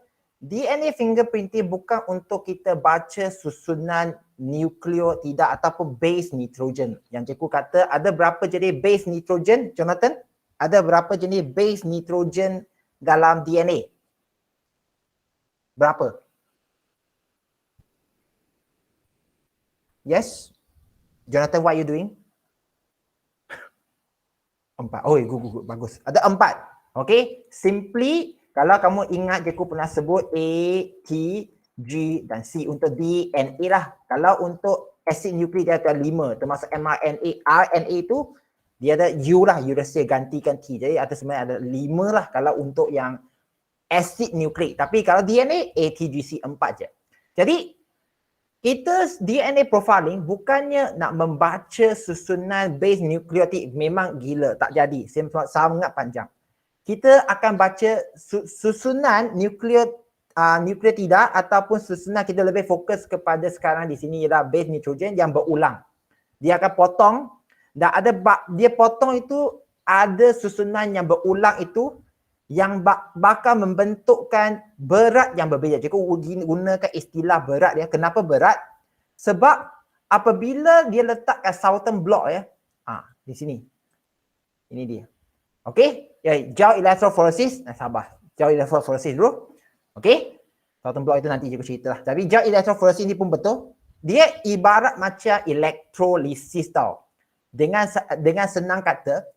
DNA fingerprinting bukan untuk kita baca susunan nukleo tidak ataupun base nitrogen. Yang Jeku kata ada berapa jenis base nitrogen, Jonathan? Ada berapa jenis base nitrogen dalam DNA? Berapa? Yes? Jonathan, what are you doing? 4. Oh, good. Bagus. Ada 4. Okay? Simply, kalau kamu ingat Jeku pernah sebut A, T, G dan C untuk DNA lah. Kalau untuk asid nukleik dia ada 5, termasuk mRNA. RNA tu dia ada U lah, uracil gantikan T. Jadi ada sebenarnya ada 5 lah kalau untuk yang asid nukleik. Tapi kalau DNA, ATGC4 je. Jadi kita DNA profiling bukannya nak membaca susunan base nukleotik, memang gila, tak jadi. Sangat panjang. Kita akan baca susunan nukleotida ataupun susunan, kita lebih fokus kepada sekarang di sini ialah base nitrogen yang berulang. Dia akan potong dan dia potong itu ada susunan yang berulang itu yang bakal membentukkan berat yang berbeza. Jika gunakan istilah berat dia, kenapa berat? Sebab apabila dia letakkan southern block ya, di sini. Ini dia. Okey? Ya, jauh electrophoresis, sabar. Jauh electrophoresis dulu. Okey? Southern block itu nanti cikgu cerita lah. Tapi jauh electrophoresis ni pun betul. Dia ibarat macam elektrolisis tau. Dengan senang kata,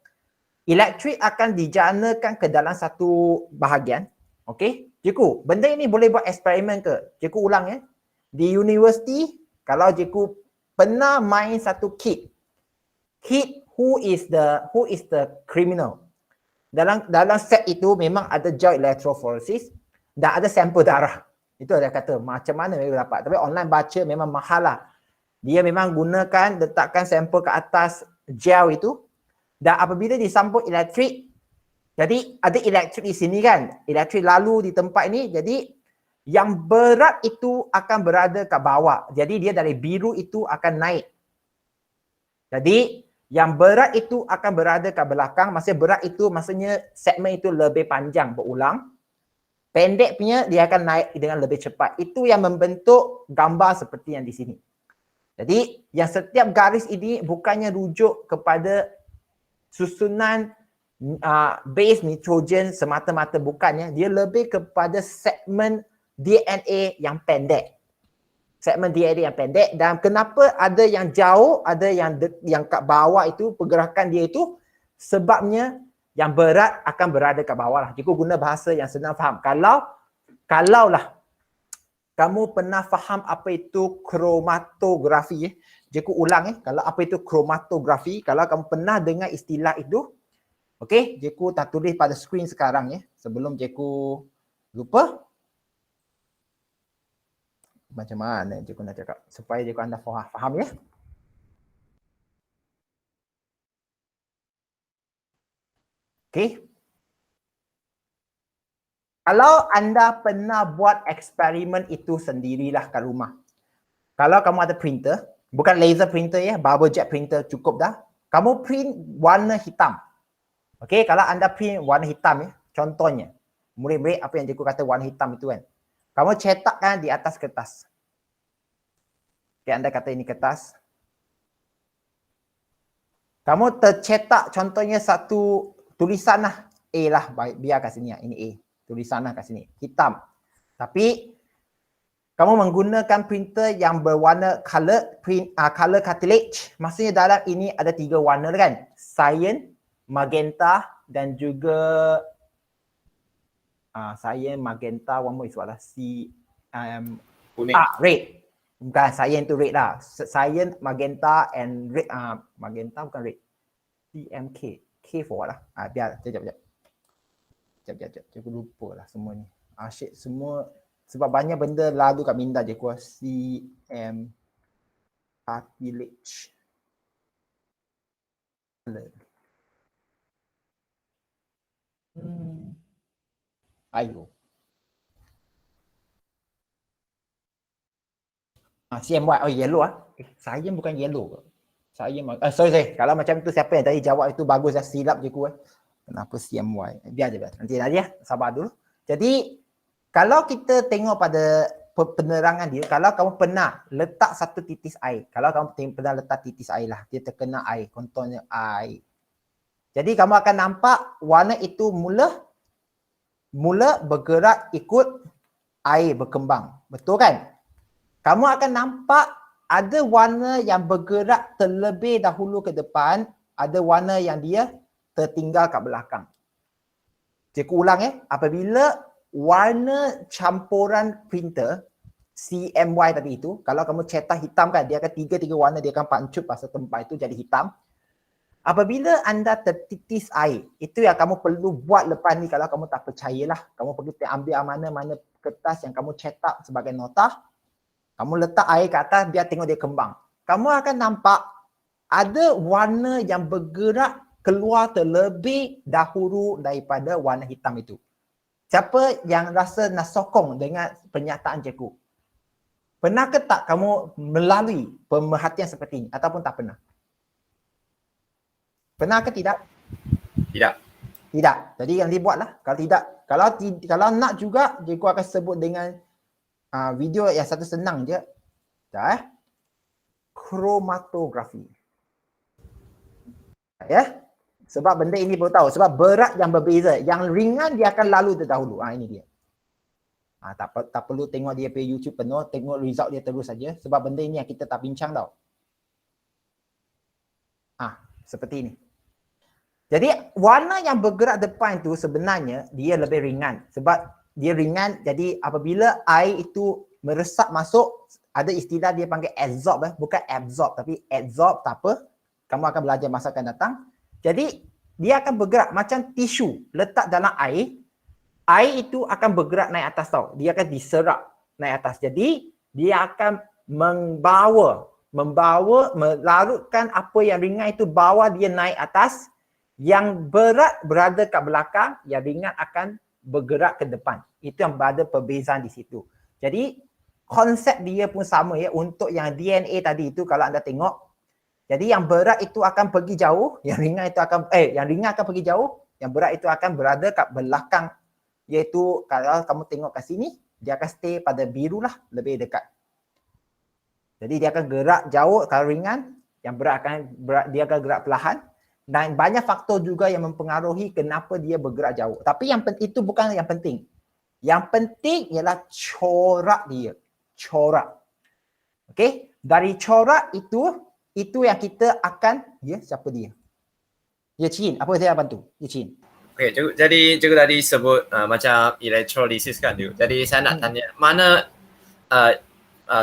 elektrik akan dijanakan ke dalam satu bahagian. Okey? Cikgu, benda ini boleh buat eksperimen ke? Cikgu ulang ya. Di universiti, kalau cikgu pernah main satu kit. Kit who is the criminal. Dalam set itu memang ada jauh electrophoresis dan ada sampel darah. Itu ada kata macam mana mereka dapat. Tapi online baca memang mahal lah. Dia memang gunakan, letakkan sampel ke atas gel itu. Dan apabila disambung elektrik, jadi ada elektrik di sini kan. Elektrik lalu di tempat ini, jadi yang berat itu akan berada kat bawah. Jadi dia dari biru itu akan naik. Jadi yang berat itu akan berada kat belakang. Maksudnya berat itu maksudnya segmen itu lebih panjang berulang. Pendek punya dia akan naik dengan lebih cepat. Itu yang membentuk gambar seperti yang di sini. Jadi yang setiap garis ini bukannya rujuk kepada susunan base nitrogen semata-mata, bukannya. Dia lebih kepada segmen DNA yang pendek. Segmen DNA yang pendek. Dan kenapa ada yang jauh, ada yang kat bawah itu, pergerakan dia itu sebabnya yang berat akan berada kat bawah lah. Cikgu guna bahasa yang senang faham. Kalau lah kamu pernah faham apa itu kromatografi Cikgu ulang kalau apa itu kromatografi, kalau kamu pernah dengar istilah itu, okey, cikgu tak tulis pada skrin sekarang sebelum cikgu lupa. Macam mana cikgu nak cakap supaya cikgu anda faham ya. Okey. Kalau anda pernah buat eksperimen itu sendirilah kat rumah. Kalau kamu ada printer, bukan laser printer bubble jet printer cukup dah. Kamu print warna hitam. Okey, kalau anda print warna hitam contohnya. Murid-murid apa yang cikgu kata warna hitam itu kan. Kamu cetakkan di atas kertas. Okey, anda kata ini kertas. Kamu tercetak contohnya satu tulisan lah. A lah, biar kat sini ini A. Tulisan lah kat sini, hitam. Tapi kamu menggunakan printer yang berwarna color cartilage. Maksudnya dalam ini ada 3 warna kan? Cyan, magenta dan juga cyan, magenta, one more is what lah? Kuning. Red. Bukan, cyan tu red lah. Cyan, magenta and red. Magenta bukan red. CMK. K for what lah? Biar, sekejap. Cikgu lupa lah semua ni. Asyik semua. Sebab banyak benda lagu kat minda je kuah. CM cartilage. Ayo. CMY. Oh, yellow lah. Saya bukan yellow ke? Saya sorry. Kalau macam tu siapa yang tadi jawab itu bagus dah, silap je kuah. Kenapa CMY? Biar je. Nanti sabar dulu. Jadi kalau kita tengok pada penerangan dia, kalau kamu pernah letak satu titis air, kalau kamu pernah letak titis air lah, dia terkena air, contohnya air. Jadi kamu akan nampak warna itu mula bergerak ikut air berkembang. Betul kan? Kamu akan nampak ada warna yang bergerak terlebih dahulu ke depan, ada warna yang dia tertinggal kat belakang. Cikgu ulang apabila warna campuran printer CMY tadi itu, kalau kamu cetak hitam kan, dia akan tiga warna, dia akan pancut pasal tempat itu jadi hitam. Apabila anda tertitis air, itu yang kamu perlu buat lepas ni kalau kamu tak percayalah. Kamu perlu ambil mana-mana kertas yang kamu cetak sebagai nota, kamu letak air ke atas, biar tengok dia kembang. Kamu akan nampak ada warna yang bergerak keluar terlebih dahulu daripada warna hitam itu. Siapa yang rasa nak sokong dengan pernyataan cikgu? Pernah ke tak kamu melalui pemerhatian seperti ini ataupun tak pernah? Pernah ke tidak? Tidak. Tidak. Jadi yang dibuatlah. Kalau tidak, kalau nak juga, cikgu akan sebut dengan video yang satu senang je. Dah kromatografi. Ya. Sebab benda ini perlu tahu. Sebab berat yang berbeza. Yang ringan dia akan lalu terdahulu. Ini dia. Tak perlu tengok dia punya YouTube penuh. Tengok result dia terus saja. Sebab benda ini yang kita tak bincang tau. Seperti ini. Jadi warna yang bergerak depan itu sebenarnya dia lebih ringan. Sebab dia ringan, jadi apabila air itu meresap masuk, ada istilah dia panggil absorb. Bukan absorb, tapi absorb tak apa. Kamu akan belajar masa akan datang. Jadi dia akan bergerak macam tisu letak dalam air. Air itu akan bergerak naik atas tau. Dia akan diserap naik atas. Jadi dia akan melarutkan apa yang ringan itu, bawa dia naik atas. Yang berat berada kat belakang, yang ringan akan bergerak ke depan. Itu yang ada perbezaan di situ. Jadi konsep dia pun sama ya untuk yang DNA tadi itu kalau anda tengok. Jadi yang berat itu akan pergi jauh, yang ringan akan pergi jauh, yang berat itu akan berada kat belakang. Iaitu kalau kamu tengok kat sini, dia akan stay pada biru lah, lebih dekat. Jadi dia akan gerak jauh kalau ringan, yang berat dia akan gerak perlahan. Dan banyak faktor juga yang mempengaruhi kenapa dia bergerak jauh. Tapi itu bukan yang penting. Yang penting ialah corak dia. Corak. Okey? Dari corak itu yang kita akan, siapa dia? Ya Chin, apa saya bantu? Ya Chin. Okey, jadi cikgu tadi sebut macam electrolysis kan cikgu. Jadi saya nak tanya, mana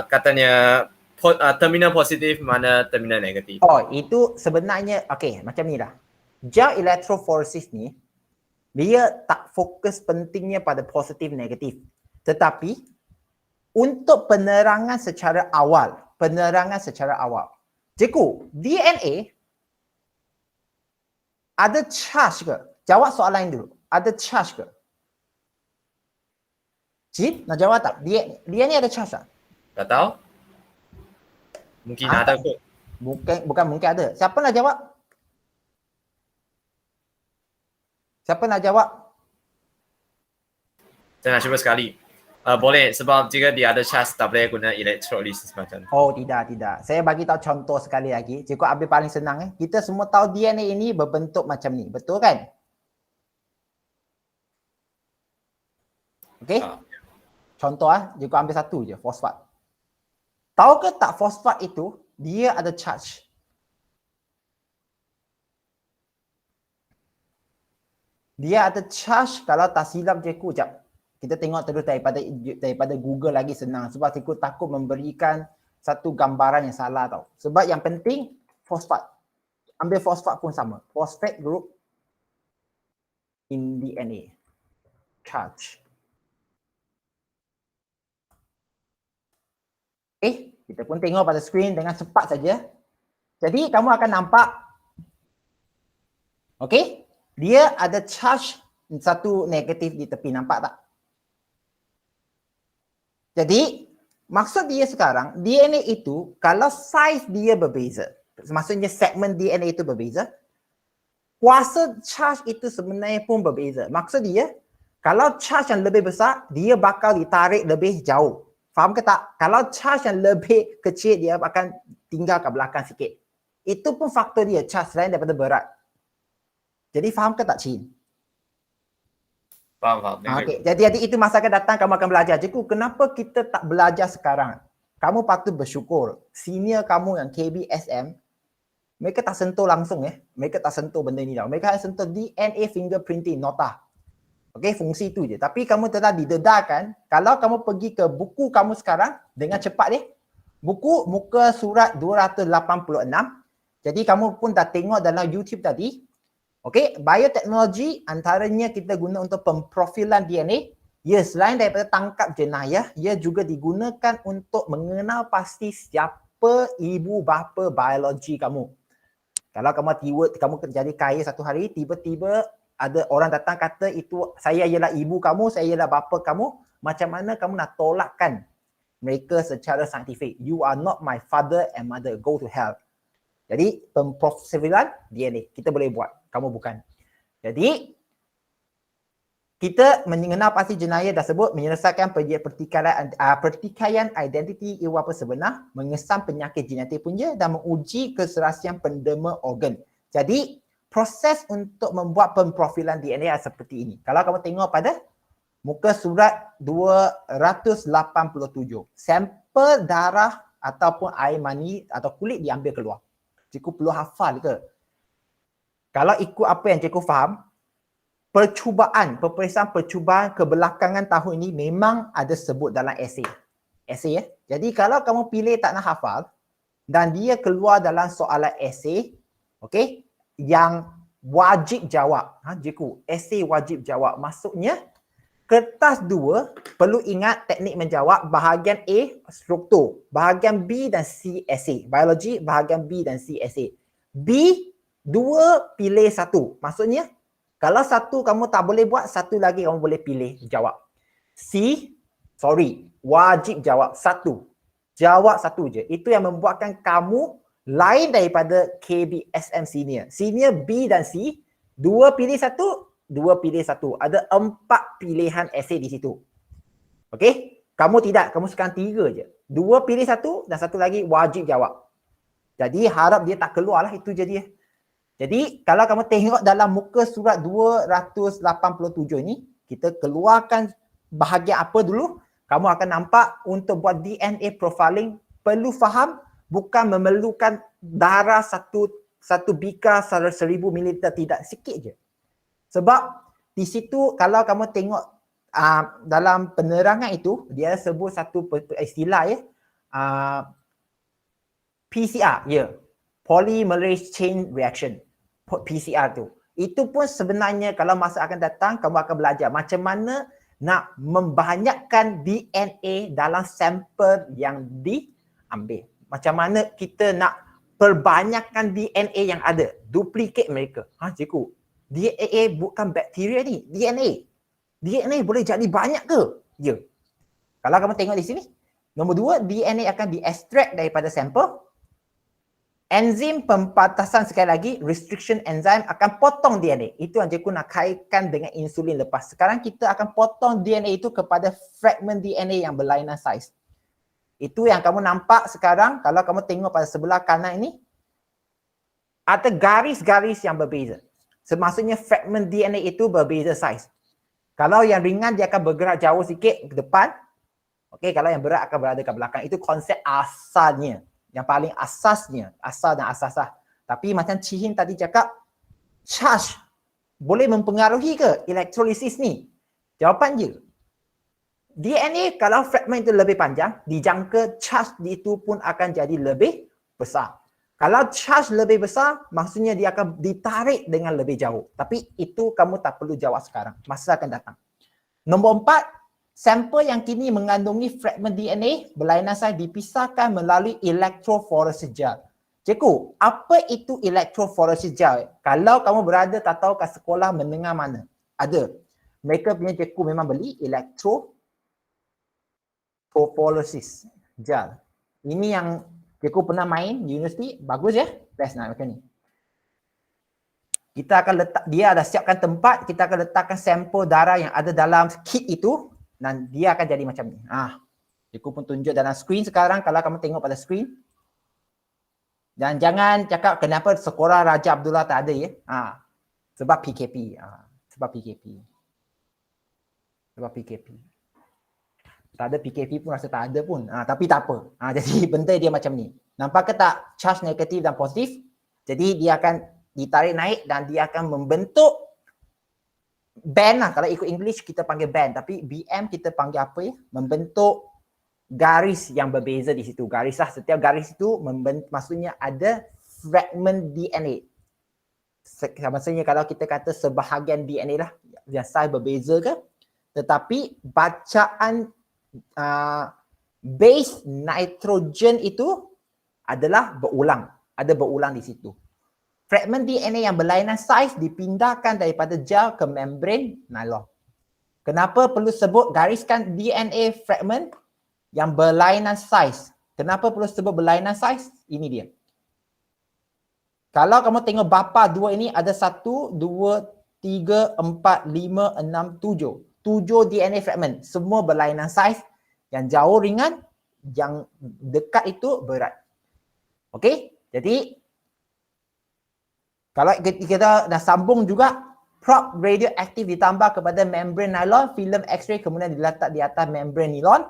katanya terminal positif, mana terminal negatif? Oh, itu sebenarnya, macam ni lah. Gel electrophoresis ni, dia tak fokus pentingnya pada positif negatif. Tetapi, untuk penerangan secara awal. Cikgu, DNA ada charge ke? Jawab soalan dulu. Ada charge ke? Cik, nak jawab tak? DNA ada charge tak? Tak tahu? Mungkin ada kot. Bukan mungkin ada. Siapa nak jawab? Saya nak cuba sekali. Boleh, sebab jika dia ada charge tak boleh guna electrolysis macam tu. Oh, tidak. Saya bagi tahu contoh sekali lagi. Cikgu ambil paling senang. Kita semua tahu DNA ini berbentuk macam ni. Betul kan? Okey? Contoh cikgu ambil satu je, fosfat. Tahu ke tak fosfat itu dia ada charge? Dia ada charge kalau tak silap cikgu. Sekejap. Kita tengok terus daripada Google lagi senang. Sebab cikgu takut memberikan satu gambaran yang salah tau. Sebab yang penting fosfat. Ambil fosfat pun sama. Phosphate group in DNA. Charge. Kita pun tengok pada skrin dengan cepat saja. Jadi kamu akan nampak, dia ada charge satu negatif di tepi, nampak tak? Jadi maksud dia sekarang, DNA itu kalau saiz dia berbeza, maksudnya segmen DNA itu berbeza, kuasa charge itu sebenarnya pun berbeza. Maksud dia, kalau charge yang lebih besar, dia bakal ditarik lebih jauh. Faham ke tak? Kalau charge yang lebih kecil, dia akan tinggal ke belakang sikit. Itu pun faktor dia, charge lain daripada berat. Jadi faham ke tak, Chin? Faham. Jadi itu masa akan datang kamu akan belajar. Cikgu, kenapa kita tak belajar sekarang? Kamu patut bersyukur. Senior kamu yang KBSM, mereka tak sentuh langsung Mereka tak sentuh benda ni tau. Mereka hanya sentuh DNA fingerprinting, nota. Okey, fungsi tu je. Tapi kamu telah didedarkan, kalau kamu pergi ke buku kamu sekarang dengan cepat dia. Buku muka surat 286. Jadi kamu pun dah tengok dalam YouTube tadi. Okey, bioteknologi antaranya kita guna untuk pemprofilan DNA. Ya, selain daripada tangkap jenayah, ia juga digunakan untuk mengenal pasti siapa ibu bapa biologi kamu. Kalau kamu jadi kaya satu hari, tiba-tiba ada orang datang kata itu saya ialah ibu kamu, saya ialah bapa kamu, macam mana kamu nak tolakkan mereka secara saintifik? You are not my father and mother, go to hell. Jadi pemprofilan DNA kita boleh buat, kamu bukan. Jadi kita mengenal pasti jenayah tersebut, menyelesaikan pertikaian identiti ibu bapa sebenar, mengesan penyakit genetik punca dan menguji keserasian pendema organ. Jadi proses untuk membuat pemprofilan DNA seperti ini. Kalau kamu tengok pada muka surat 287, sampel darah ataupun air mani atau kulit diambil keluar. Cikgu perlu hafal ke? Kalau ikut apa yang cikgu faham, peperiksaan percubaan kebelakangan tahun ini memang ada sebut dalam esei. Esei ya. Jadi kalau kamu pilih tak nak hafal dan dia keluar dalam soalan esei, okey, yang wajib jawab. Cikgu, esei wajib jawab. Maksudnya kertas 2 perlu ingat teknik menjawab. Bahagian A struktur, bahagian B dan C esei. Biologi bahagian B dan C esei. B 2 pilih 1. Maksudnya kalau 1 kamu tak boleh buat, 1 lagi kamu boleh pilih jawab. C wajib jawab 1. Jawab 1 je. Itu yang membuatkan kamu lain daripada KBSM senior. Senior B dan C, 2 pilih 1, 2 pilih 1. Ada 4 pilihan esei di situ. Okey? Kamu tidak, kamu sekarang 3 je. 2 pilih 1 dan 1 lagi wajib jawab. Jadi harap dia tak keluar lah, itu je dia. Jadi kalau kamu tengok dalam muka surat 287 ni, kita keluarkan bahagian apa dulu? Kamu akan nampak untuk buat DNA profiling perlu faham bukan memerlukan darah satu bikar 1000 ml, tidak, sikit je. Sebab di situ kalau kamu tengok dalam penerangan itu, dia sebut satu istilah ya, PCR, ya, polymerase chain reaction, PCR tu. Itu pun sebenarnya kalau masa akan datang kamu akan belajar macam mana nak membanyakkan DNA dalam sampel yang diambil. Macam mana kita nak perbanyakkan DNA yang ada, duplicate mereka. Cikgu, DNA bukan bakteria ni, DNA. DNA boleh jadi banyak ke? Ya. Kalau kamu tengok di sini, nombor 2, DNA akan diekstrak daripada sampel. Enzim pembatasan, sekali lagi, restriction enzyme akan potong DNA. Itu yang cikgu nak kaitkan dengan insulin lepas. Sekarang kita akan potong DNA itu kepada fragment DNA yang berlainan saiz. Itu yang kamu nampak sekarang. Kalau kamu tengok pada sebelah kanan ini, ada garis-garis yang berbeza. Maksudnya fragment DNA itu berbeza saiz. Kalau yang ringan dia akan bergerak jauh sikit ke depan. Okey, kalau yang berat akan berada ke belakang. Itu konsep asalnya. Yang paling asasnya, asal dan asasah. Tapi macam Cihin tadi cakap, charge boleh mempengaruhi ke elektrolisis ni? Jawapan je. DNA kalau fragment itu lebih panjang, dijangka charge itu pun akan jadi lebih besar. Kalau charge lebih besar, maksudnya dia akan ditarik dengan lebih jauh. Tapi itu kamu tak perlu jawab sekarang. Masa akan datang. Nombor 4, sampel yang kini mengandungi fragment DNA berlainan saiz dipisahkan melalui electrophoresis gel. Cikgu, apa itu electrophoresis gel? Kalau kamu berada tak tahu kat sekolah menengah mana? Ada. Mereka punya cikgu memang beli electrophoresis gel. Ini yang cikgu pernah main di universiti, bagus ya? Best nak macam ni. Kita akan letak, dia dah siapkan tempat, kita akan letakkan sampel darah yang ada dalam kit itu dan dia akan jadi macam ni. Cikgu pun tunjuk dalam skrin sekarang kalau kamu tengok pada skrin. Dan jangan cakap kenapa sekolah Raja Abdullah tak ada ya. Sebab PKP. Sebab PKP. Tak ada PKP pun rasa tak ada pun. Tapi tak apa. Jadi benda dia macam ni. Nampak ke tak charge negatif dan positif? Jadi dia akan ditarik naik dan dia akan membentuk band lah, kalau ikut English kita panggil band, tapi BM kita panggil apa ya? Membentuk garis yang berbeza di situ. Garis lah, setiap garis itu maksudnya ada fragment DNA. Maksudnya kalau kita kata sebahagian DNA lah, yang size berbeza ke, tetapi bacaan base nitrogen itu adalah berulang, ada berulang di situ. Fragment DNA yang berlainan saiz dipindahkan daripada gel ke membran nylon. Kenapa perlu sebut gariskan DNA fragment yang berlainan saiz? Kenapa perlu sebut berlainan saiz? Ini dia. Kalau kamu tengok bapa dua ini ada 1, 2, 3, 4, 5, 6, 7. 7 DNA fragment. Semua berlainan saiz. Yang jauh ringan, yang dekat itu berat. Okey? Jadi kalau kita dah sambung juga, prop radioaktif ditambah kepada membran nylon, filem X-ray kemudian diletak di atas membran nylon.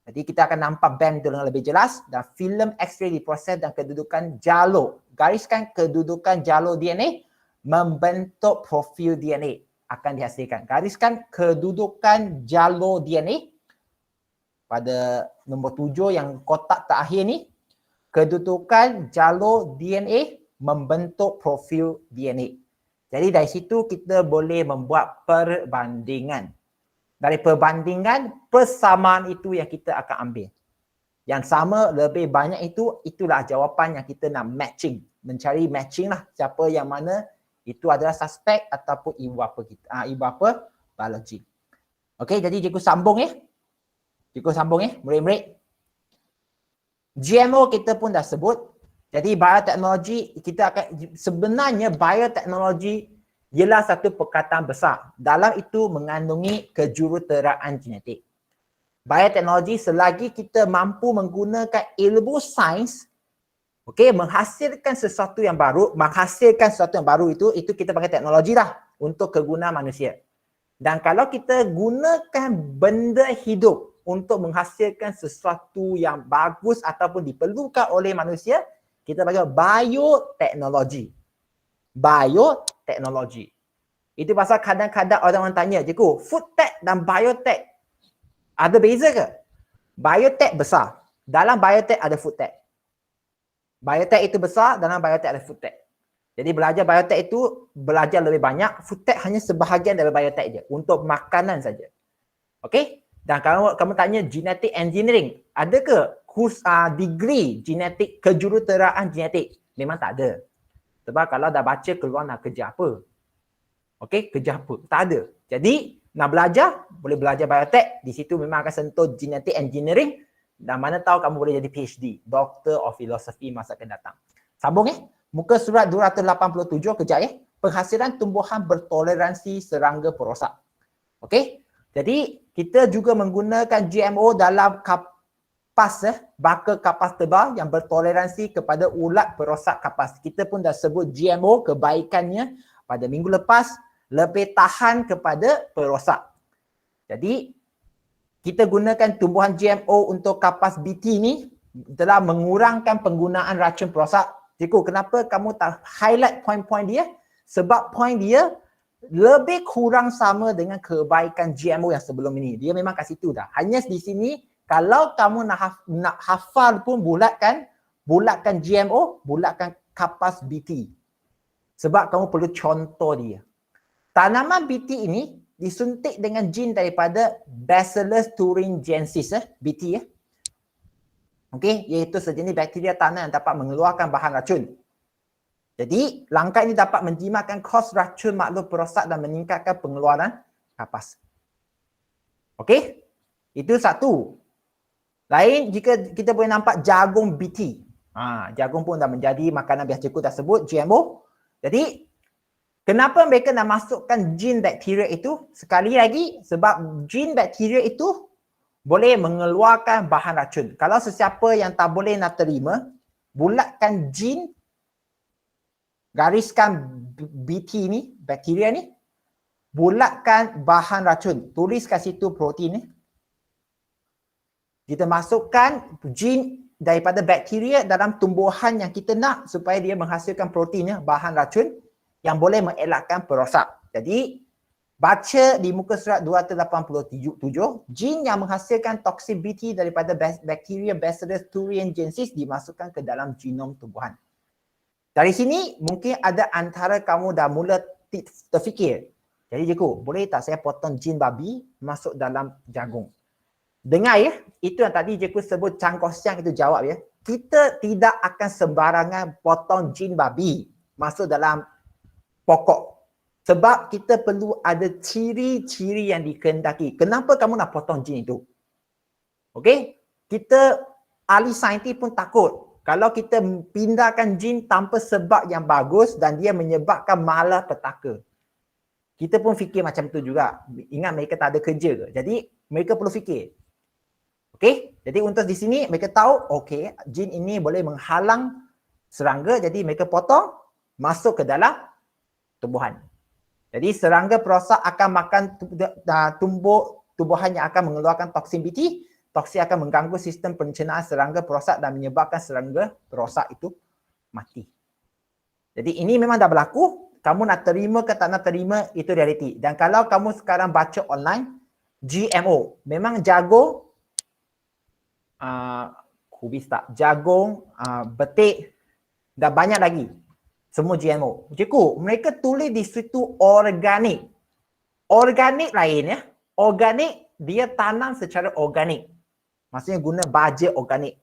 Jadi kita akan nampak band itu dengan lebih jelas, dan filem X-ray diproses dan kedudukan jalur. Gariskan kedudukan jalur DNA membentuk profil DNA akan dihasilkan. Gariskan kedudukan jalur DNA pada nombor 7 yang kotak terakhir ni, kedudukan jalur DNA membentuk profil DNA. Jadi dari situ kita boleh membuat perbandingan. Dari perbandingan, persamaan itu yang kita akan ambil. Yang sama lebih banyak itu, itulah jawapan yang kita nak matching. Mencari matching lah siapa yang mana itu adalah suspek ataupun ibu bapa kita. Ibu bapa biologi. Okey, jadi cikgu sambung ya. Cikgu sambung ya, murid-murid. GMO kita pun dah sebut. Jadi bioteknologi kita akan, sebenarnya bioteknologi ialah satu perkataan besar. Dalam itu mengandungi kejuruteraan genetik. Bioteknologi selagi kita mampu menggunakan ilmu sains, okey, menghasilkan sesuatu yang baru, itu kita pakai teknologi lah untuk kegunaan manusia. Dan kalau kita gunakan benda hidup untuk menghasilkan sesuatu yang bagus ataupun diperlukan oleh manusia, kita panggil bioteknologi. Bioteknologi. Itu pasal kadang-kadang orang tanya, cikgu, food tech dan biotech ada beza ke? Biotech besar. Dalam biotech ada food tech. Biotech itu besar, dalam biotech ada food tech. Jadi belajar biotech itu belajar lebih banyak, food tech hanya sebahagian dari biotech je, untuk makanan saja. Okey? Dan kalau kamu tanya genetic engineering, ada ke degree genetik, kejuruteraan genetik? Memang tak ada. Sebab kalau dah baca keluar nak kerja apa? Okey, kerja apa? Tak ada. Jadi nak belajar, boleh belajar biotech, di situ memang akan sentuh genetic engineering, dan mana tahu kamu boleh jadi PhD, Doctor of Philosophy masa akan datang. Sambung muka surat 287 kejap penghasilan tumbuhan bertoleransi serangga perosak. Okey, jadi kita juga menggunakan GMO dalam kapas, bakal kapas tebal yang bertoleransi kepada ulat perosak kapas. Kita pun dah sebut GMO kebaikannya pada minggu lepas, lebih tahan kepada perosak. Jadi kita gunakan tumbuhan GMO untuk kapas BT ni telah mengurangkan penggunaan racun perosak. Cikgu, kenapa kamu tak highlight point-point dia? Sebab point dia lebih kurang sama dengan kebaikan GMO yang sebelum ini. Dia memang kat situ dah. Hanya di sini, kalau kamu nak hafal pun bulatkan GMO, bulatkan kapas BT. Sebab kamu perlu contoh dia. Tanaman BT ini disuntik dengan jin daripada Bacillus thuringiensis, BT Okey, iaitu sejenis bakteria tanah yang dapat mengeluarkan bahan racun. Jadi, langkah ini dapat menjimatkan kos racun makhluk perosak dan meningkatkan pengeluaran kapas. Okey? Itu satu. Lain, jika kita boleh nampak jagung BT. Jagung pun dah menjadi makanan biasa cikgu dah sebut, GMO. Jadi, kenapa mereka nak masukkan jin bakteria itu? Sekali lagi, sebab jin bakteria itu boleh mengeluarkan bahan racun. Kalau sesiapa yang tak boleh nak terima, bulatkan jin, gariskan BT ni, bakteria ni, bulatkan bahan racun. Tulis kat situ protein ni. Kita masukkan jin daripada bakteria dalam tumbuhan yang kita nak supaya dia menghasilkan protein, bahan racun yang boleh mengelakkan perosak. Jadi baca di muka surat 287, jin yang menghasilkan toksin BT daripada bakteria Bacillus thuringiensis dimasukkan ke dalam genom tumbuhan. Dari sini mungkin ada antara kamu dah mula terfikir, jadi cikgu, boleh tak saya potong jin babi masuk dalam jagung? Dengar ya, itu yang tadi cikgu sebut cangkok siang itu jawab ya. Kita tidak akan sembarangan potong jin babi masuk dalam pokok. Sebab kita perlu ada ciri-ciri yang dikehendaki. Kenapa kamu nak potong jin itu? Okey? Kita ahli saintis pun takut kalau kita pindahkan jin tanpa sebab yang bagus dan dia menyebabkan malapetaka. Kita pun fikir macam tu juga. Ingat mereka tak ada kerja ke? Jadi mereka perlu fikir. Okey? Jadi untuk di sini mereka tahu okey, jin ini boleh menghalang serangga, jadi mereka potong masuk ke dalam tumbuhan. Jadi serangga perosak akan makan tumbuhan yang akan mengeluarkan toksin BT. Toksin akan mengganggu sistem pencernaan serangga perosak dan menyebabkan serangga perosak itu mati. Jadi ini memang dah berlaku. Kamu nak terima ke tak nak terima, itu realiti. Dan kalau kamu sekarang baca online, GMO, memang jagung, jagung, betik, dah banyak lagi. Semua GMO. Cikgu, mereka tulis di situ organik. Organik lain ya. Organik, dia tanam secara organik. Maksudnya guna baja organik.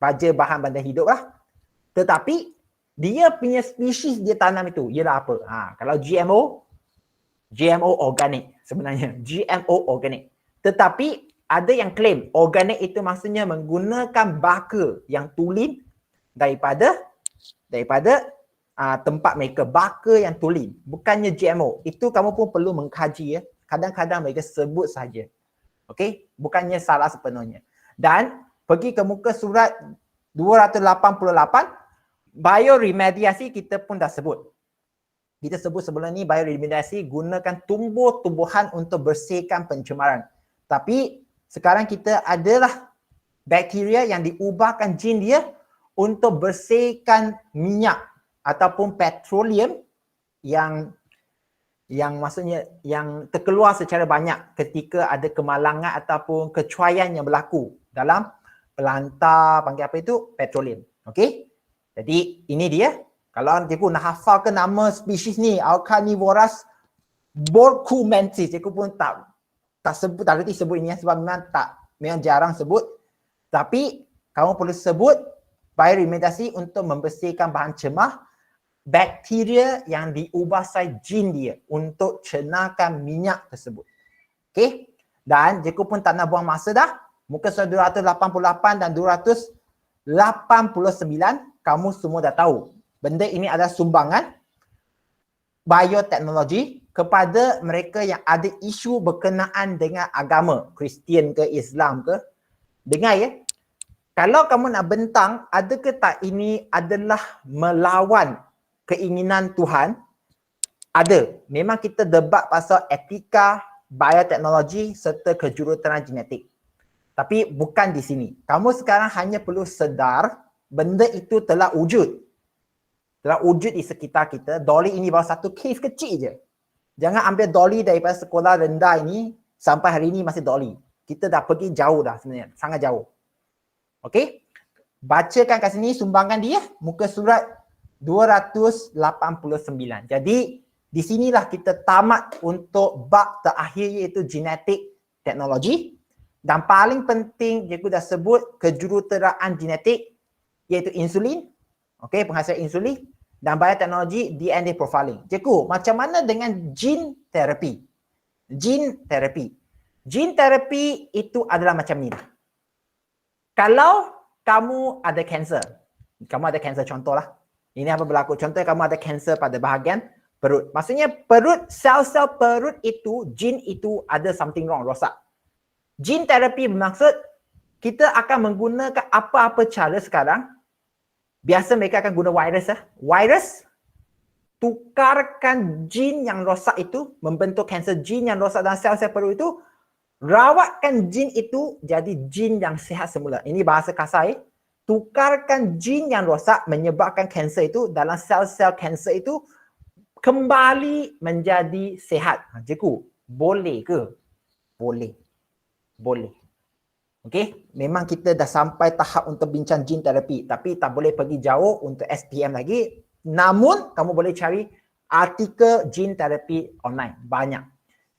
Baja bahan benda hidup lah. Tetapi, dia punya spesies dia tanam itu ialah apa? Kalau GMO organik sebenarnya. GMO organik. Tetapi, ada yang claim organik itu maksudnya menggunakan baka yang tulen daripada tempat mereka, baka yang tulen, bukannya GMO. Itu kamu pun perlu mengkaji ya. Kadang-kadang mereka sebut saja. Okey, bukannya salah sepenuhnya. Dan pergi ke muka surat 288, bioremediasi kita pun dah sebut. Kita sebut sebelum ni bioremediasi gunakan tumbuh-tumbuhan untuk bersihkan pencemaran. Tapi sekarang kita adalah bakteria yang diubahkan jin dia untuk bersihkan minyak ataupun petroleum yang maksudnya yang terkeluar secara banyak ketika ada kemalangan ataupun kecuaian yang berlaku dalam pelantar, panggil apa itu, petroleum. Okey? Jadi ini dia. Kalau cikgu nak hafalkan nama spesies ni, Alcarnivorous borkumensis, cikgu pun tak sebut, tak reti sebut ini sebab memang jarang sebut. Tapi kamu perlu sebut bioremediasi untuk membersihkan bahan cemah bakteria yang diubah sai jin dia untuk cenarkan minyak tersebut. Okey? Dan cikgu pun tak nak buang masa dah. Muka surat 288 dan 289 kamu semua dah tahu. Benda ini adalah sumbangan bioteknologi kepada mereka yang ada isu berkenaan dengan agama, Kristian ke Islam ke. Dengar ya. Kalau kamu nak bentang, adakah tak ini adalah melawan keinginan Tuhan? Ada. Memang kita debat pasal etika, bioteknologi serta kejuruteraan genetik. Tapi bukan di sini. Kamu sekarang hanya perlu sedar benda itu telah wujud. Telah wujud di sekitar kita. Dolly ini baru satu kes kecil je. Jangan ambil Dolly daripada sekolah rendah ini sampai hari ini masih Dolly. Kita dah pergi jauh dah sebenarnya. Sangat jauh. Okey? Bacakan kat sini sumbangan dia. Muka surat 289. Jadi di sinilah kita tamat untuk bab terakhir iaitu genetik teknologi. Dan paling penting cikgu dah sebut kejuruteraan genetik iaitu insulin. Okey, penghasilan insulin dan bioteknologi DNA profiling. Cikgu, macam mana dengan gene therapy? Gene therapy. Gene therapy itu adalah macam ni. Kalau kamu ada kanser, contohlah. Ini apa berlaku? Contoh kamu ada kanser pada bahagian perut. Maksudnya perut, sel-sel perut itu, gene itu ada something wrong, rosak. Gene therapy bermaksud kita akan menggunakan apa-apa cara sekarang. Biasa mereka akan guna virus. Virus tukarkan gene yang rosak itu, membentuk kanser gene yang rosak dalam sel-sel perut itu, rawatkan gene itu jadi gene yang sihat semula. Ini bahasa kasar. Tukarkan gene yang rosak menyebabkan kanser itu dalam sel-sel kanser itu, kembali menjadi sihat. Cikgu, boleh ke? Boleh. Boleh. Okey, memang kita dah sampai tahap untuk bincang gene terapi, tapi tak boleh pergi jauh untuk SPM lagi. Namun, kamu boleh cari artikel gene terapi online. Banyak.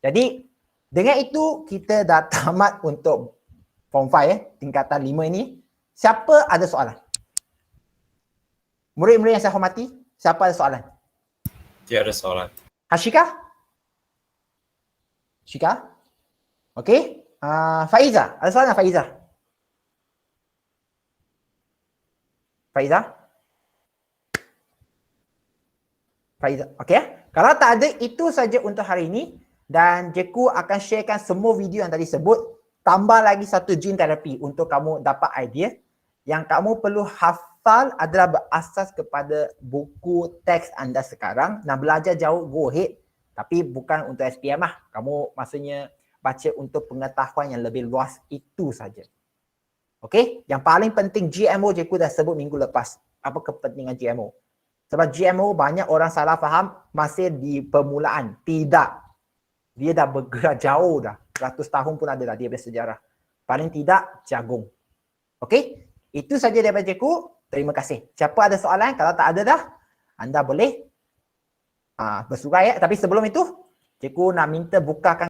Jadi, dengan itu, kita dah tamat untuk Form 5 tingkatan 5 ini. Siapa ada soalan? Murid-murid yang saya hormati, siapa ada soalan? Tiada soalan. Hashika? Shika? Okey. Faiza, ada soalan Faiza? Faiza? Faiza, okey. Kalau tak ada, itu saja untuk hari ini. Dan Cikgu akan sharekan semua video yang tadi sebut. Tambah lagi satu gene terapi untuk kamu dapat idea. Yang kamu perlu hafal adalah berasas kepada buku teks anda sekarang. Nak belajar jauh, go ahead. Tapi bukan untuk SPM lah. Kamu maksudnya baca untuk pengetahuan yang lebih luas, itu saja. Okey, yang paling penting GMO cikgu dah sebut minggu lepas. Apa kepentingan GMO? Sebab GMO banyak orang salah faham masih di permulaan. Tidak. Dia dah bergerak jauh dah. 100 tahun pun ada dah dia bersejarah. Paling tidak jagung. Okey, itu saja daripada cikgu. Terima kasih. Siapa ada soalan? Kalau tak ada dah, anda boleh bersurai ya. Tapi sebelum itu, cikgu nak minta bukakan